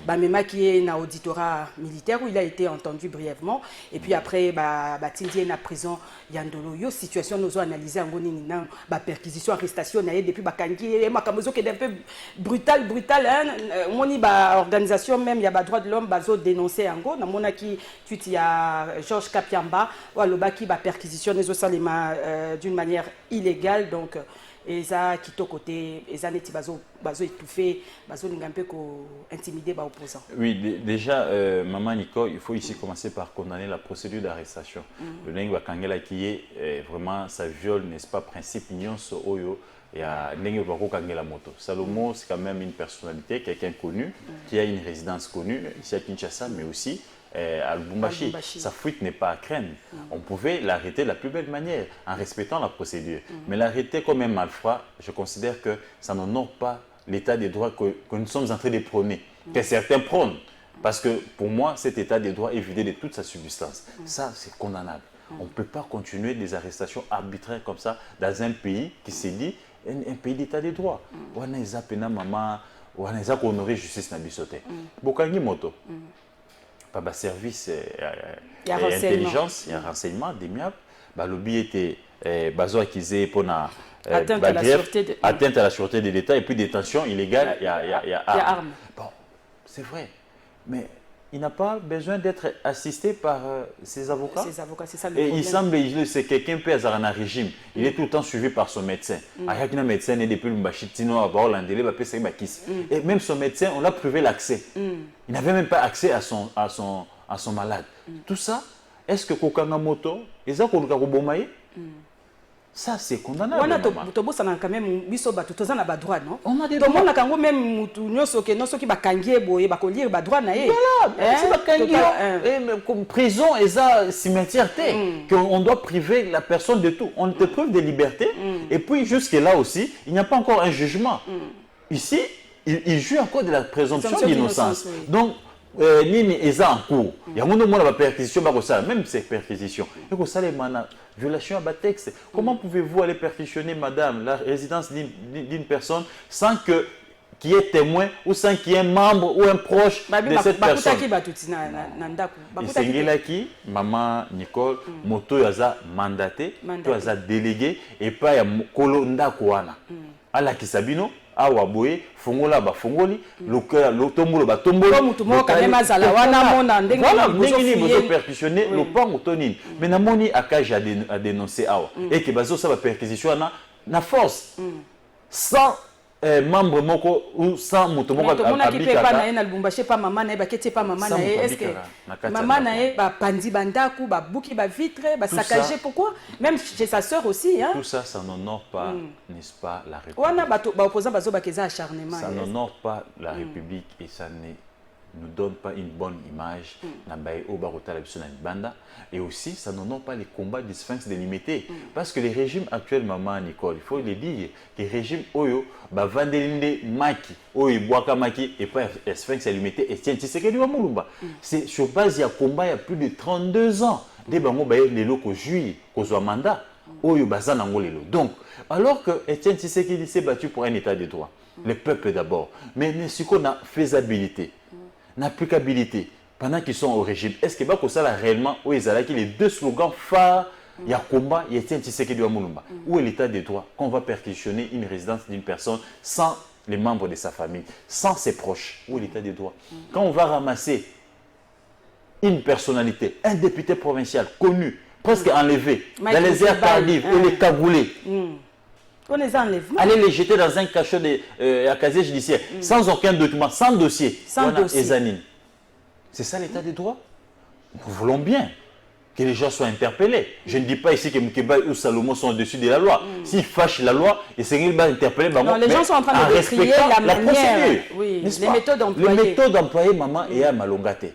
même qui est dans l'auditorat militaire où il a été entendu brièvement. Et puis après, Tindi est dans la prison, Yandolo, yo situation nous a analysé en goni, perquisition, arrestation, depuis Bakangi, Makamozo qui est un peu brutal, on y a organisation même, il y a droit de l'homme, bazo dénoncé en go, dans mon qui il y a Georges Kapiamba, ou à l'Oba qui perquisition, nous a d'une manière illégale, donc. Et ça qui est côté et ça n'est pas étouffé bazo un peu intimidé par opposants. Oui, déjà maman Nico, il faut ici commencer par condamner la procédure d'arrestation. Le lingue kangela qui est vraiment ça viole n'est-ce pas principe nyonso oyo et à lingue kangela moto. Salomon c'est quand même une personnalité, quelqu'un connu qui a une résidence connue ici à Kinshasa mais aussi à Lubumbashi. Sa fuite n'est pas à craindre. On pouvait l'arrêter de la plus belle manière, en respectant la procédure. Mais l'arrêter comme un malfrat, je considère que ça n'honore pas l'état des droits que nous sommes en train de prôner, que certains prônent. Parce que pour moi, cet état des droits est vidé de toute sa substance. Ça, c'est condamnable. On ne peut pas continuer des arrestations arbitraires comme ça dans un pays qui s'est dit un pays d'état des droits. On a honoré justice na bisote. Bokangi moto. Par service et intelligence, il y a renseignement, des MIAP, le lobby était accusé pour atteinte à la sûreté de l'État et puis détention illégale, il y a armes. Bon, c'est vrai, mais il n'a pas besoin d'être assisté par ses avocats. Ses avocats, c'est ça le et problème. Il semble que c'est quelqu'un qui est en régime. Il est tout le temps suivi par son médecin. Il y a un médecin depuis le Bachitino, et même son médecin, on l'a privé l'accès. Il n'avait même pas accès à son malade. Tout ça, est-ce que Kokangamoto, ils ont ça, c'est condamnable. On a quand même droit, non? On a des droits. On a quand même qui va kangier boye, va lire droit na ye. Voilà, prison et ça cimetière qu'on doit priver la personne de tout. On te prive de liberté et puis jusque là aussi, il n'y a pas encore un jugement. Ici, il joue encore de la présomption d'innocence. Donc Nini est en cours. Il y a un moment où perquisition, même ces perquisitions. Violation à texte. Comment pouvez-vous aller perquisitionner, madame, la résidence d'une personne sans que qui est témoin ou sans qu'il y ait un membre ou un proche de cette personne? Et maman Nicole, moto yaza mandaté, yaza délégué et pas ya kolo ndakwana. Ala kisabino awa boye fongola ba fongoli lotombolo ba tombolo perquisitionner le pango tonini mais namoni akaje a dénoncé awa et que bazo ça va perquisition na force sans membre moko ou sans moto moko abika na Lubumbashi pas maman na ba kete pas maman na est-ce que maman na ba pandi bandaku ba buki ba vitre ba saccagé pourquoi même chez sa sœur aussi tout ça n'honore pas n'est-ce pas la République wana ba opposant bazo ba keza acharnement ça n'honore pas la République et ça ne nous donne pas une bonne image et aussi ça n'honore pas les combats du sphinx délimité parce que les régimes actuels maman Nicole il faut le dire les régimes oyo ba vandelinde maki oyo boaka maki et pas sphinx délimité et tiens tu sais que du Mulumba c'est sur base il y a combat il y a plus de 32 ans des bango ba les locaux juillet kozwa mandat oyo bazana ngolelo donc alors que Etienne Tshisekedi s'est battu pour un état de droit le peuple d'abord mais ce qu'on a faisabilité l'applicabilité pendant qu'ils sont au régime. Est-ce que ça là réellement où ils allaient les deux slogans phares il y a combat, il y a Tshisekedi wa Mulumba où est l'état des droits qu'on va perquisitionner une résidence d'une personne sans les membres de sa famille, sans ses proches, où est l'état des droits. Quand on va ramasser une personnalité, un député provincial connu, presque enlevé dans les aires tardives et les cagoulés. On les enlève. Allez les jeter dans un cachot à casier judiciaire, sans aucun document, sans dossier. Sans dossier. C'est ça l'état des droits. Nous voulons bien. que les gens soient interpellés. Je ne dis pas ici que Mukeba ou Salomon sont au-dessus de la loi. S'ils fâchent la loi, et c'est qu'ils vont interpeller. Non, les gens sont en train de décrier la manière, oui, les méthodes employées. Les méthodes employées, maman, et à Malongate.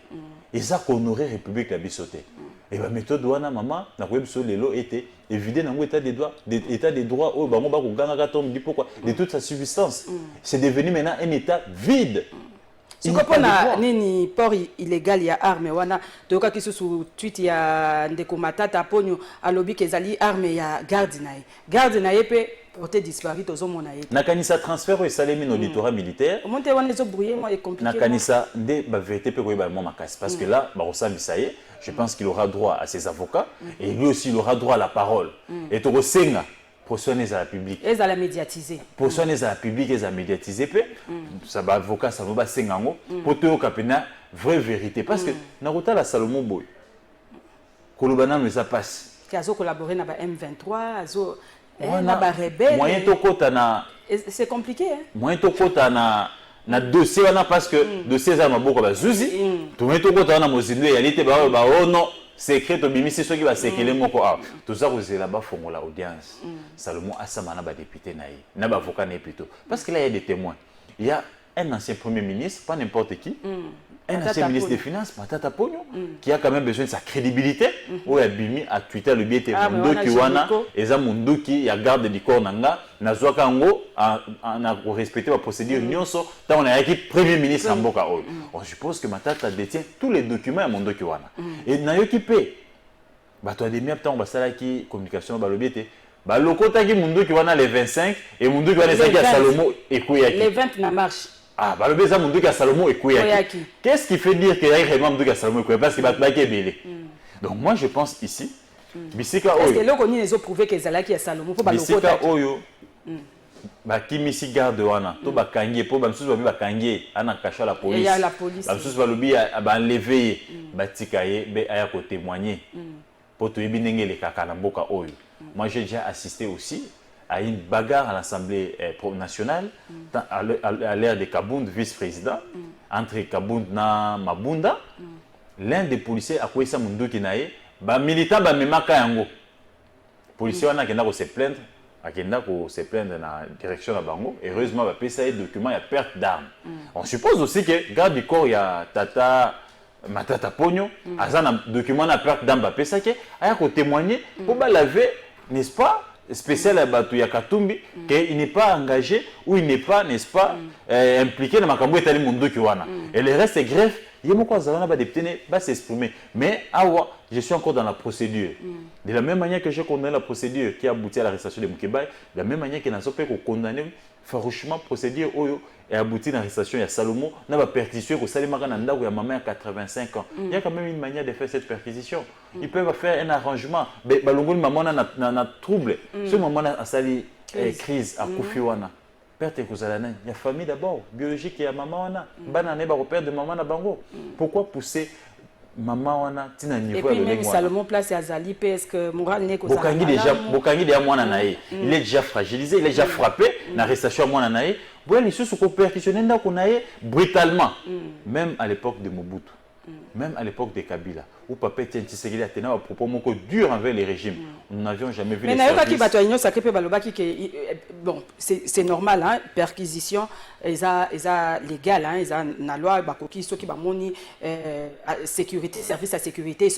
Et ça qu'on aurait République la bisoté. Et la méthode ouana maman, na web sur les lots était évidé dans l'état des droits, oh, bah, on va dit pourquoi, de toute sa subsistance. C'est devenu maintenant un état vide. Si on a un port illégal, il y a armes. Donc, quand il sur tweet, il y a des combattants ponyo à lobby qui zali armes, il y a garde naï. Garde naï peut porter disparu aux hommes naï. Nakanisa transfert au salé min auditorat militaire. Monter wan les obrouillés, moi est compliqué. Nakanisa de ba vérité peut quoi moi makas parce que là, bah ça bisaye, je pense qu'il aura droit à ses avocats et lui aussi il aura droit à la parole. Et to senga pour soigner à la public. Et à la médiatiser. Pour soigner à la public et à médiatiser, ça va avocat, ça va sengango, pour te capena vraie vérité. Parce que Naruta la Salomon Boy, Kolobana mais ça passe. Qui a collaboré avec M23, azo na rebelle. Moyen to kota na. C'est compliqué hein. Moyen to kota na dossier wana parce que dossier za maboko ba zuzi. To moyen to kota na mozindo ya lité ba oh non. Secret obimisi soki ba sekele moko a tout ça vous là-bas fongola audience Salomon Asama na ba député naï na ba avocat naï plutôt parce que là il y a des témoins, il y a un ancien premier ministre, pas n'importe qui, un ancien ministre des finances, Matata Pogno, qui a quand même besoin de sa crédibilité, où il a bimi à Twitter le biais Mundo qui wana et ça Mundo qui a garde du corps nanga nazoaka ngo a respecté la procédure nyonso tant on a équipe premier ministre Mboka Oyo. On suppose que Matata détient tous les documents à Mundo qui wana et nayoki pe ba to demi temps ba sala ki communication ba lobiete ba lokota ki Mundo qui wana les 25 et Mundo qui wana ça qui a Salomon et Kouyaki les 20 na marche. Ah, bah le baiser Mundo qui a Salomon et Kouyaki. Qu'est-ce qui fait dire qu'il y a vraiment Mundo qui a Salomon et Kouyaki parce qu'il va te belé. Donc moi je pense ici Bisika Oyo. Est-ce que là on les a prouvé que Zala qui a Salomon pour ba lokota. Bisika Oyo. Ba kimisi garde wana to ba kangie po ba msusu ba kangie ana kasha la police. Il y a la police. Ba msusu ba lobi ba enlever ba tikaye be aya ko témoigner. Pour to yebi ndenge le kaka na mboka Oyo. Moi j'ai déjà assisté aussi à une bagarre à l'Assemblée nationale, à l'ère de Kabound, vice-président, entre Kabound et Mabunda. L'un des policiers a quoi ça Mundo qui naïe, bah militant bah même kayango. Policier on a qui n'a se plaindre, à qui n'a se plaindre dans la direction de Bango. Heureusement bah PSA document il y a perte d'armes. On suppose aussi que garde du corps il y a Matata Pogno, azan document na perte d'armes bah PSA que a quoi témoigner pour bah laver, n'est-ce pas? Spécial à Batouya Katumbi, qu'il n'est pas engagé ou il n'est pas, n'est-ce pas, impliqué dans Makambo et Tali Mundo Kiwana. Et le reste est greffe, il y a beaucoup de députés va s'exprimer. Mais awa, je suis encore dans la procédure. De la même manière que j'ai condamné la procédure qui a abouti à l'arrestation de Mukeba, de la même manière qu'il n'a pas condamné farouchement la procédure et abouti à l'arrestation de Salomon, n'a pas perquisition que Salima Kananda ou maman à 85 ans. Il y a quand même une manière de faire cette perquisition. Ils peuvent faire un arrangement. Mais balongol maman n'a trouble. Ce moment a sali crise à Kofiwana. Perte kozalana, il y a famille d'abord, biologique il y a maman wana. Banane ba repère de maman na bango. Pourquoi pousser maman wana tina niveau de l'église? Et puis même Salomon place à Zali parce que moral n'est qu'au Bokangi déjà mwana nae. Il est déjà fragilisé, il est déjà frappé l'arrestation mwana nae. Bon les choses sont perquisitionnées ndako nae brutalement. Même à l'époque de Mobutu. Même à l'époque de Kabila, où Papa Etienne Tshisekedi a tenu un propos dur envers les régimes. Nous n'avions jamais vu les services. Bon, c'est normal, hein, perquisition, ils ont légal, hein, ils ont la loi, bakoki, ceux qui bamoni, sécurité, service à sécurité,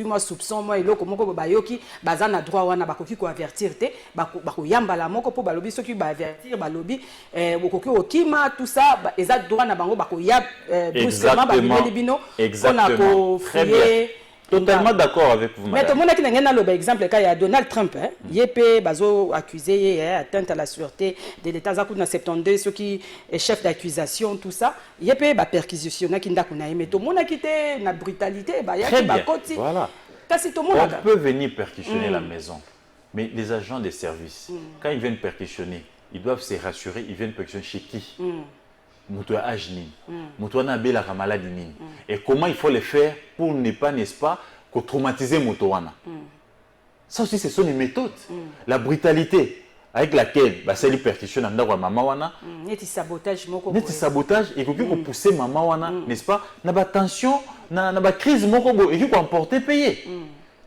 moi soupçon, moi, et comment bayoki, bazan a droit, wana bakoki ko avertir, bako yamba la moko pour balobi, ceux qui ba avertir, balobi, bakoki okima, tout ça, ils ont droit na bango, bako yab, brusquement, balibino. Exactement. Très bien. Totalement d'accord avec vous, madame. Mais tout le monde qui n'a pas exemple, il y a Donald Trump, il est accusé atteinte à la sûreté de l'État, il y a 72, ceux qui est chef d'accusation, tout ça, il y a perquisition, mais tout le monde qui était la brutalité, il y a bien. Voilà. On peut venir perquisitionner la maison, mais les agents des services, quand ils viennent perquisitionner, ils doivent se rassurer, ils viennent perquisitionner chez qui? Moutoua âge nini, moutoua na bela maladie nini. Et comment il faut le faire pour ne pas, n'est-ce pas, traumatiser moutoua. Ça aussi, ce sont les méthodes. La brutalité avec laquelle c'est les percussions dans la maman wana. Neti sabotage moko. Neti sabotage et qui pousser maman wana, n'est-ce pas? Na ba tension, na ba crise moko et qui emporter payer.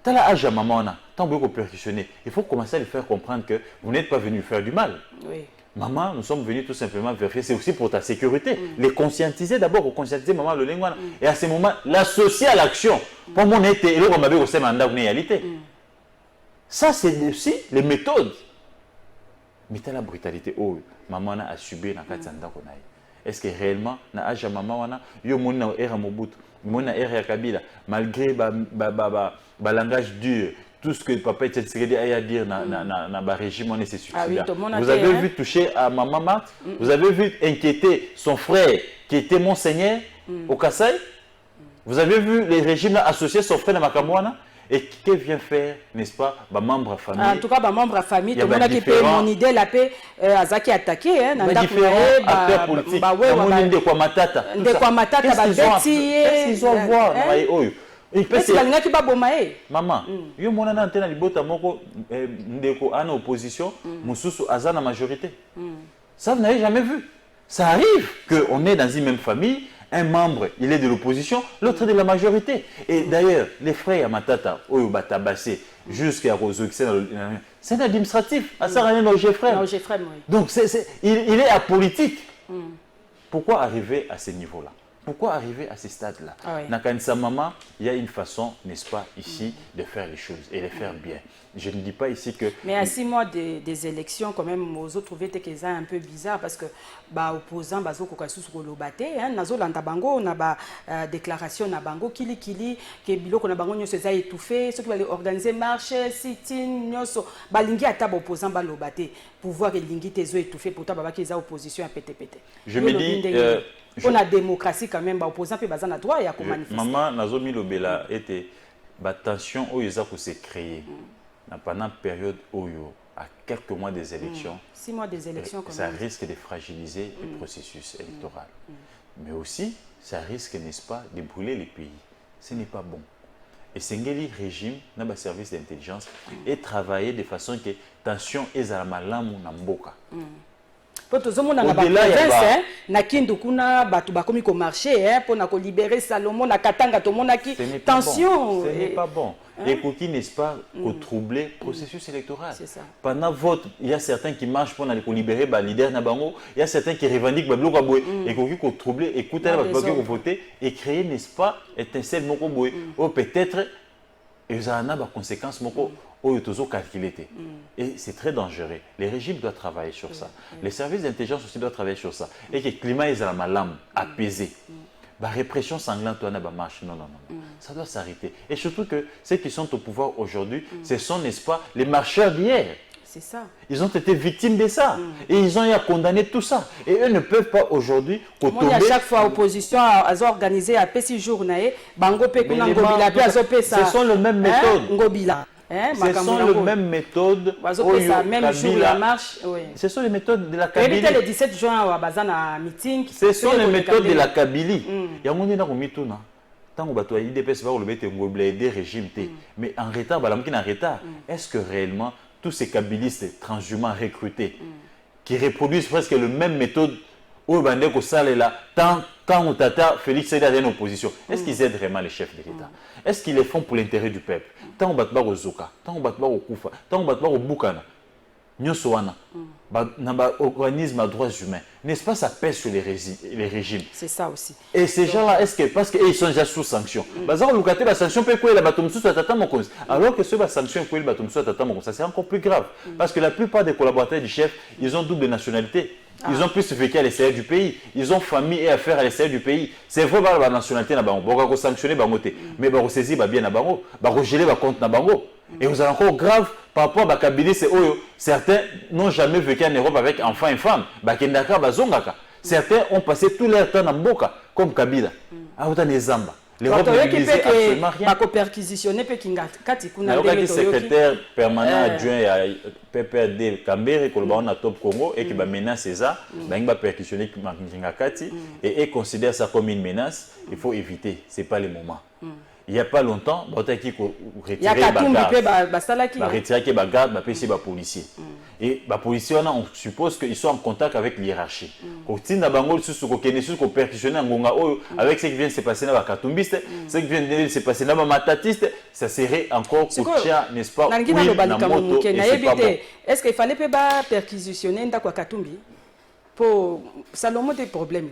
T'as la âge à maman, tant que vous percussionner, il faut commencer à lui faire comprendre que vous n'êtes pas venu faire du mal. Oui. Maman, nous sommes venus tout simplement vérifier, c'est aussi pour ta sécurité. Les conscientiser d'abord, conscientiser maman le lingua. Et à ce moment, l'associer à l'action. Pour mon été, et là, on m'a dit que c'est mandat ou réalité. Ça, c'est aussi les méthodes. Mais t'as la brutalité. Oh, maman a subi dans le temps. Est-ce que réellement, na âge à maman, yo mon na era Mobutu, mon na era Kabila, malgré le langage dur, tout ce que papa Tshisekedi a à dire dans le régime, on est suicidaire. Vous avez vu toucher à maman Marthe, vous avez vu inquiéter son frère qui était monseigneur au Kassai, vous avez vu les régimes associer son frère dans Makamouana. Et que vient faire, n'est-ce pas, bah membre de famille. En tout cas, bah membre de famille, tout le monde qui peut mon idée la paix, Azaki attaqué, hein, dans différents acteurs politiques. Bah ouais, de quoi matata. De quoi matata, bah bêtis. Qu'est-ce qu'ils ont à voir, Qu'est-ce qu'il y a qui va bomaer? Maman, yo mon ana antenne libota moko ndeko en opposition, mususu aza na majorité. Ça vous n'avez jamais vu. Ça arrive qu'on est dans une même famille. Un membre, il est de l'opposition, l'autre de la majorité. Et d'ailleurs, les frères Matata, Tabassé, jusqu'à Rozo, c'est un administratif. Donc, il est apolitique. Pourquoi arriver à ce niveau-là? Pourquoi arriver à ce stade-là? Nakanisa Mama, il y a une façon, n'est-ce pas, ici, de faire les choses et de les faire bien. Je ne dis pas ici que... Mais à 6 mois des élections, quand même, Mozo trouvait que c'est un peu bizarre parce que bah opposants, bazo kokasu sur le baté, hein, nazo lantabango, on a déclaration na bango kili que biloko na bango nyoso za étouffé, ceux qui vont organiser marche, sit-in, nyoso balingi ataba opposant ba lo baté, pouvoir lingi tezo étouffé pourtant baba ki za opposition à pété. Je me dis on a démocratie quand même, ba opposant pe bazana droit ya ko manifester. Maman nazo milobela était ba tension o yeza ko se créer. Pendant la période Oyo, à quelques mois des élections, 6 mois des élections, ça risque de fragiliser le processus électoral. Mais aussi, ça risque, n'est-ce pas, de brûler les pays. Ce n'est pas bon. Et Sengeli régime, dans le service d'intelligence, et travailler de façon que tension est à la malamu namboka. Pour tout le monde, na kindu kuna batu bakomi ko marché pour na ko libérer Salomon na katanga to monaki tension. Ce n'est pas bon. Et qui n'est-ce pas pour troubler le processus électoral. Pendant vote, il y a certains qui marchent pour libérer le leader Nabango, il y a certains qui revendiquent le bloc aboué et qui pour troubler, écouter le bloc pour voter et créer, n'est-ce pas, étincelle moko boy ou peut-être et ça a des conséquences moko et c'est très dangereux. Les régimes doivent travailler sur ça. Les services d'intelligence aussi doivent travailler sur ça. Et que le climat est à la malame, apaisé. La répression sanglante, marche. Non. Ça doit s'arrêter. Et surtout que ceux qui sont au pouvoir aujourd'hui, ce sont, n'est-ce pas, les marcheurs d'hier. C'est ça. Ils ont été victimes de ça. Et ils ont eu à condamner tout ça. Et eux ne peuvent pas aujourd'hui tomber. À chaque fois, l'opposition a organisé à Pessi Journae, Bango Pekuna Ngobila, ce sont les mêmes méthodes. Ngobila. Ce sont les mêmes méthodes. Même jour la marche. Ce sont les méthodes de la Kabylie. Le 17 juin, à Bazana meeting. Ce sont les méthodes de la Kabylie. Il y a un moment où on tant que tu as IDPS va le aider régime. Mais en retard, en retard, est-ce que réellement tous ces kabylistes transhumants recrutés qui reproduisent presque la même méthode où quand on tata Félix est dans l'opposition, est-ce qu'ils aident vraiment les chefs de l'État? Est-ce qu'ils les font pour l'intérêt du peuple? Tant on bat pas au Zoka, tant on bat pas au Koufa, tant on bat pas au Boukana, Nyosoana, organisme à droits humains, n'est-ce pas, ça pèse sur les régimes? C'est ça aussi. Et ces gens-là, est-ce que, parce qu'ils sont déjà sous sanction, la sanction peut couler la batomsou à tata mon alors que ceux la sanction couler la batomsou à tata mon ça c'est encore plus grave. Parce que la plupart des collaborateurs du chef, ils ont double nationalité. Ils ont plus vécu à l'extérieur du pays. Ils ont famille et affaires à l'extérieur du pays. C'est vrai que la nationalité n'a pas de sanctionner, mais ils vont saisir bien, ils vont geler leur compte. Et vous avez encore grave par rapport à la Kabylie, c'est certains n'ont jamais vécu en Europe avec enfants et femmes. Certains ont passé tout leur temps dans Mboka, comme Kabila. L'Europe ne disait absolument rien. Le secrétaire permanent adjoint à PPRD Kambere, qui est top Congo et qui menace ça, il va perquisitionner et considère ça comme une menace. Il faut éviter, ce n'est pas le moment. il n'y a pas longtemps, il y a Katumbi retirer les gardes, les policiers. Et les policiers, on suppose qu'ils sont en contact avec l'hiérarchie. Quand ils ont perquisitionné avec ce qui vient de se passer dans les Katumbistes, ce qui vient de se passer dans les Matatistes, ça serait encore n'est-ce pas, est-ce qu'il fallait pas perquisitionner dans Katumbi pour Salomon des problèmes?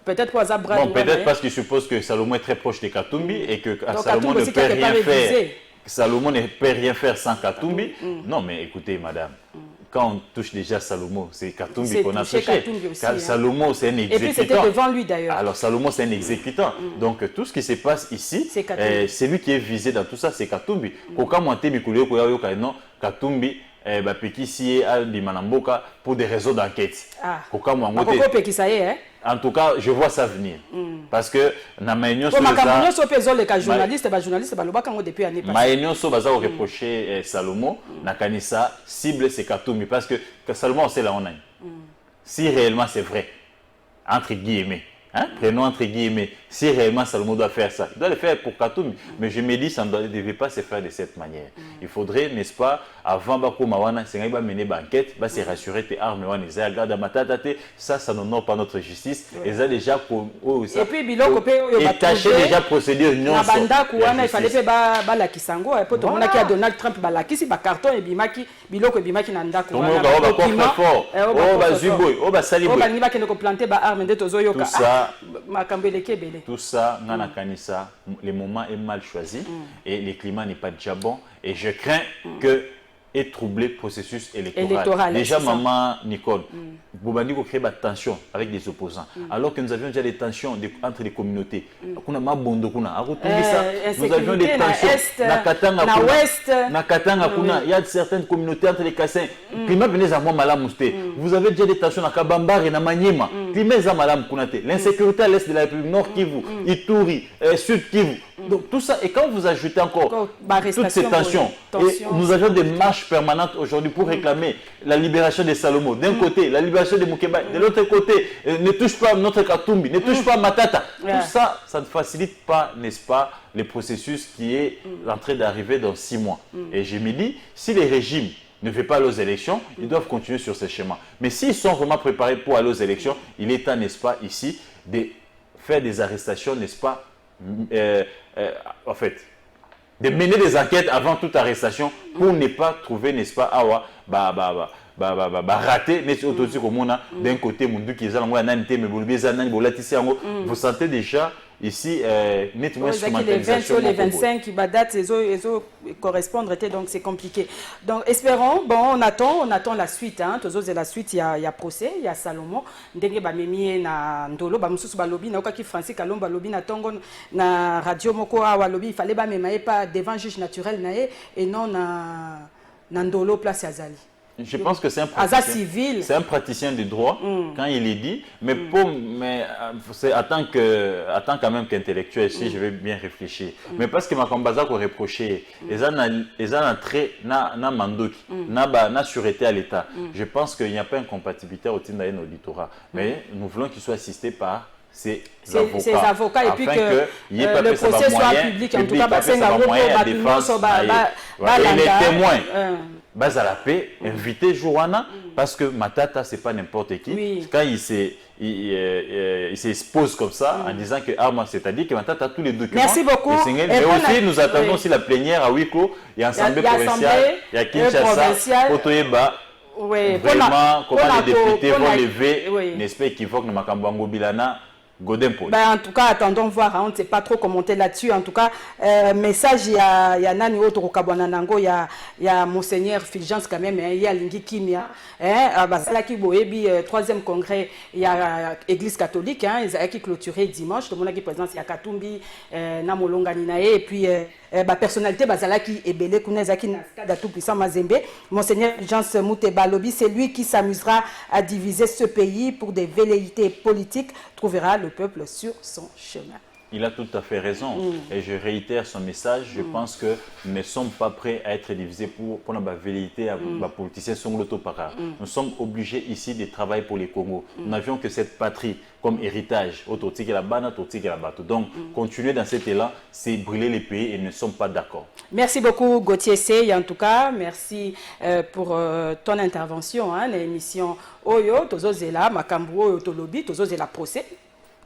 Peut-être pour Zabra. Bon, peut-être parce qu'il suppose que Salomon est très proche de Katumbi et que Salomon ne peut rien faire. Salomon ne peut rien faire sans Katumbi. Non, mais écoutez, madame, quand on touche déjà Salomon, c'est Katumbi qu'on a touché. Salomon, c'est un exécutant. Et puis c'était devant lui d'ailleurs. Alors Salomon, c'est un exécutant. Donc tout ce qui se passe ici, c'est lui qui est visé dans tout ça, c'est Katumbi. Katumbi, pour des raisons d'enquête. En tout cas, je vois ça venir. Parce que dans ma union reproché Salomon, Nakanisa cible c'est Katumbi. Parce que Salomon, c'est là on a. Si réellement c'est vrai, entre guillemets, prenons entre guillemets, si réellement Salomon doit faire ça, il doit le faire pour Katumbi. Mais je me dis, ça ne devait pas se faire de cette manière. Il faudrait, n'est-ce pas, avant de mener l'enquête, se rassurer que les armes ça n'honore pas notre justice. Et ça déjà et puis, il tâcher déjà procédure non. Il fallait faire la Kisango, et puis tout le monde qui a Donald Trump, la Kisi, la carton, et Bimaki, Biloko, Bimaki, Nanda, tout ça, le moment est mal choisi et le climat n'est pas déjà bon. Et je crains que est troublé le processus électoral. Déjà, maman Nicole, Boubani a créé des tensions avec des opposants. Alors que nous avions déjà des tensions entre les communautés. Nous avions des tensions. Il y a certaines communautés entre les Kassins. Vous avez déjà des tensions dans Kabambar et dans Maniema. L'insécurité à l'est de la République, Nord Kivu, Ituri, Sud Kivu. Donc tout ça, et quand vous ajoutez encore toutes ces tensions, et nous avons des marches permanentes aujourd'hui pour réclamer la libération des Salomon. D'un côté, la libération des Moukeba. De l'autre côté, ne touche pas notre Katumbi, ne touche pas Matata. Tout ça, ça ne facilite pas, n'est-ce pas, le processus qui est en train d'arriver dans 6 mois. Et je me dis, si les régimes ne font pas aller aux élections, ils doivent continuer sur ce schéma. Mais s'ils sont vraiment préparés pour aller aux élections, il est temps, n'est-ce pas, ici, de faire des arrestations, n'est-ce pas, en fait, de mener des enquêtes avant toute arrestation pour ne pas trouver, n'est-ce pas, raté, d'un côté, vous sentez déjà ici nettement instrumentalisation. Les 25 qui datent, ils correspondent, donc c'est compliqué. Donc espérons, bon, on attend la suite. Toujours la suite, il y a procès, il y a Salomon. Ndenge bamemi na ndolo, bamususu balobi na okaki Francis Kalomba balobi na tongo na radio moko awa lobi, il fallait bamema pas devant juge naturel nae et non na ndolo place Azali. Je pense que c'est un praticien du droit quand il est dit, mais c'est en tant quand même qu'intellectuel, si je vais bien réfléchir. Mais parce que ma combaza qu'on reproché, ils ont entré na mandoki, na sûreté à l'État. Je pense qu'il n'y a pas incompatibilité au Tindaïn auditorat, mais nous voulons qu'il soit assisté par ces avocats et puis que le procès soit public, en tout cas, les témoins. Bazalapé, invité Joana, parce que Matata, c'est pas n'importe qui. Oui. Quand il s'expose comme ça, en disant que c'est-à-dire que Matata a tous les documents. Merci beaucoup. Mais aussi, nous attendons aussi la plénière à huis clos. Il y a Assemblée provinciale, il y a Kinshasa, Potoyeba. Vraiment, comment les députés vont lever, n'est-ce pas, équivoque, dans Makambango Bilana. En tout cas, attendons voir, on ne sait pas trop commenter là-dessus. En tout cas, message, il y a Nani Otoro Kabwananango, il y a Monseigneur Fulgence quand même, il y a Lingi Kimia, Basalaki Boebi, 3e congrès, il y a Église catholique, ils ont clôturé dimanche, tout le monde qui est présent, il y a Katumbi, Namolonga Ninae, et puis personnalité, Basalaki Ebele, Kunezaki Naskada Tout-Puissant Mazembe, Monseigneur Fulgence Mouteba Lobi, c'est lui qui s'amusera à diviser ce pays pour des velléités politiques, trouvera le peuple sur son chemin. Il a tout à fait raison. Et je réitère son message. Je pense que nous ne sommes pas prêts à être divisés pour la vérité à la politicien para. Nous sommes obligés ici de travailler pour les Congo. Nous n'avions que cette patrie comme héritage. Donc, continuer dans cet élan, c'est brûler les pays et nous ne sommes pas d'accord. Merci beaucoup, Gauthier Sey. En tout cas, merci pour ton intervention. L'émission Oyo, Tozo Zela, Makambu Oyo, Tolobi, Tozo Zela procès.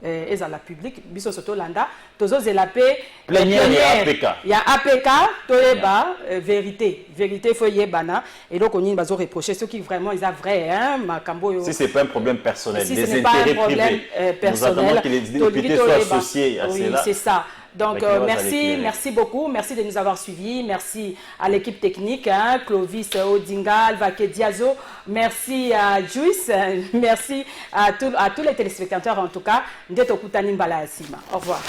Et à la public, biso soto landa, tozo zelape plénière il y a APK, toyeba vérité faut yebana et donc on y bazo reprocher ceux qui vraiment ils a vrai hein makambo. Si c'est pas un problème personnel, si des intérêts privés, personnel, nous attendons que les députés soient associés à oui, cela. c'est ça. Donc merci beaucoup, merci de nous avoir suivis, merci à l'équipe technique, hein, Clovis Odinga, Alvake Diazo, merci à Juice, merci à tous les téléspectateurs en tout cas. Au revoir.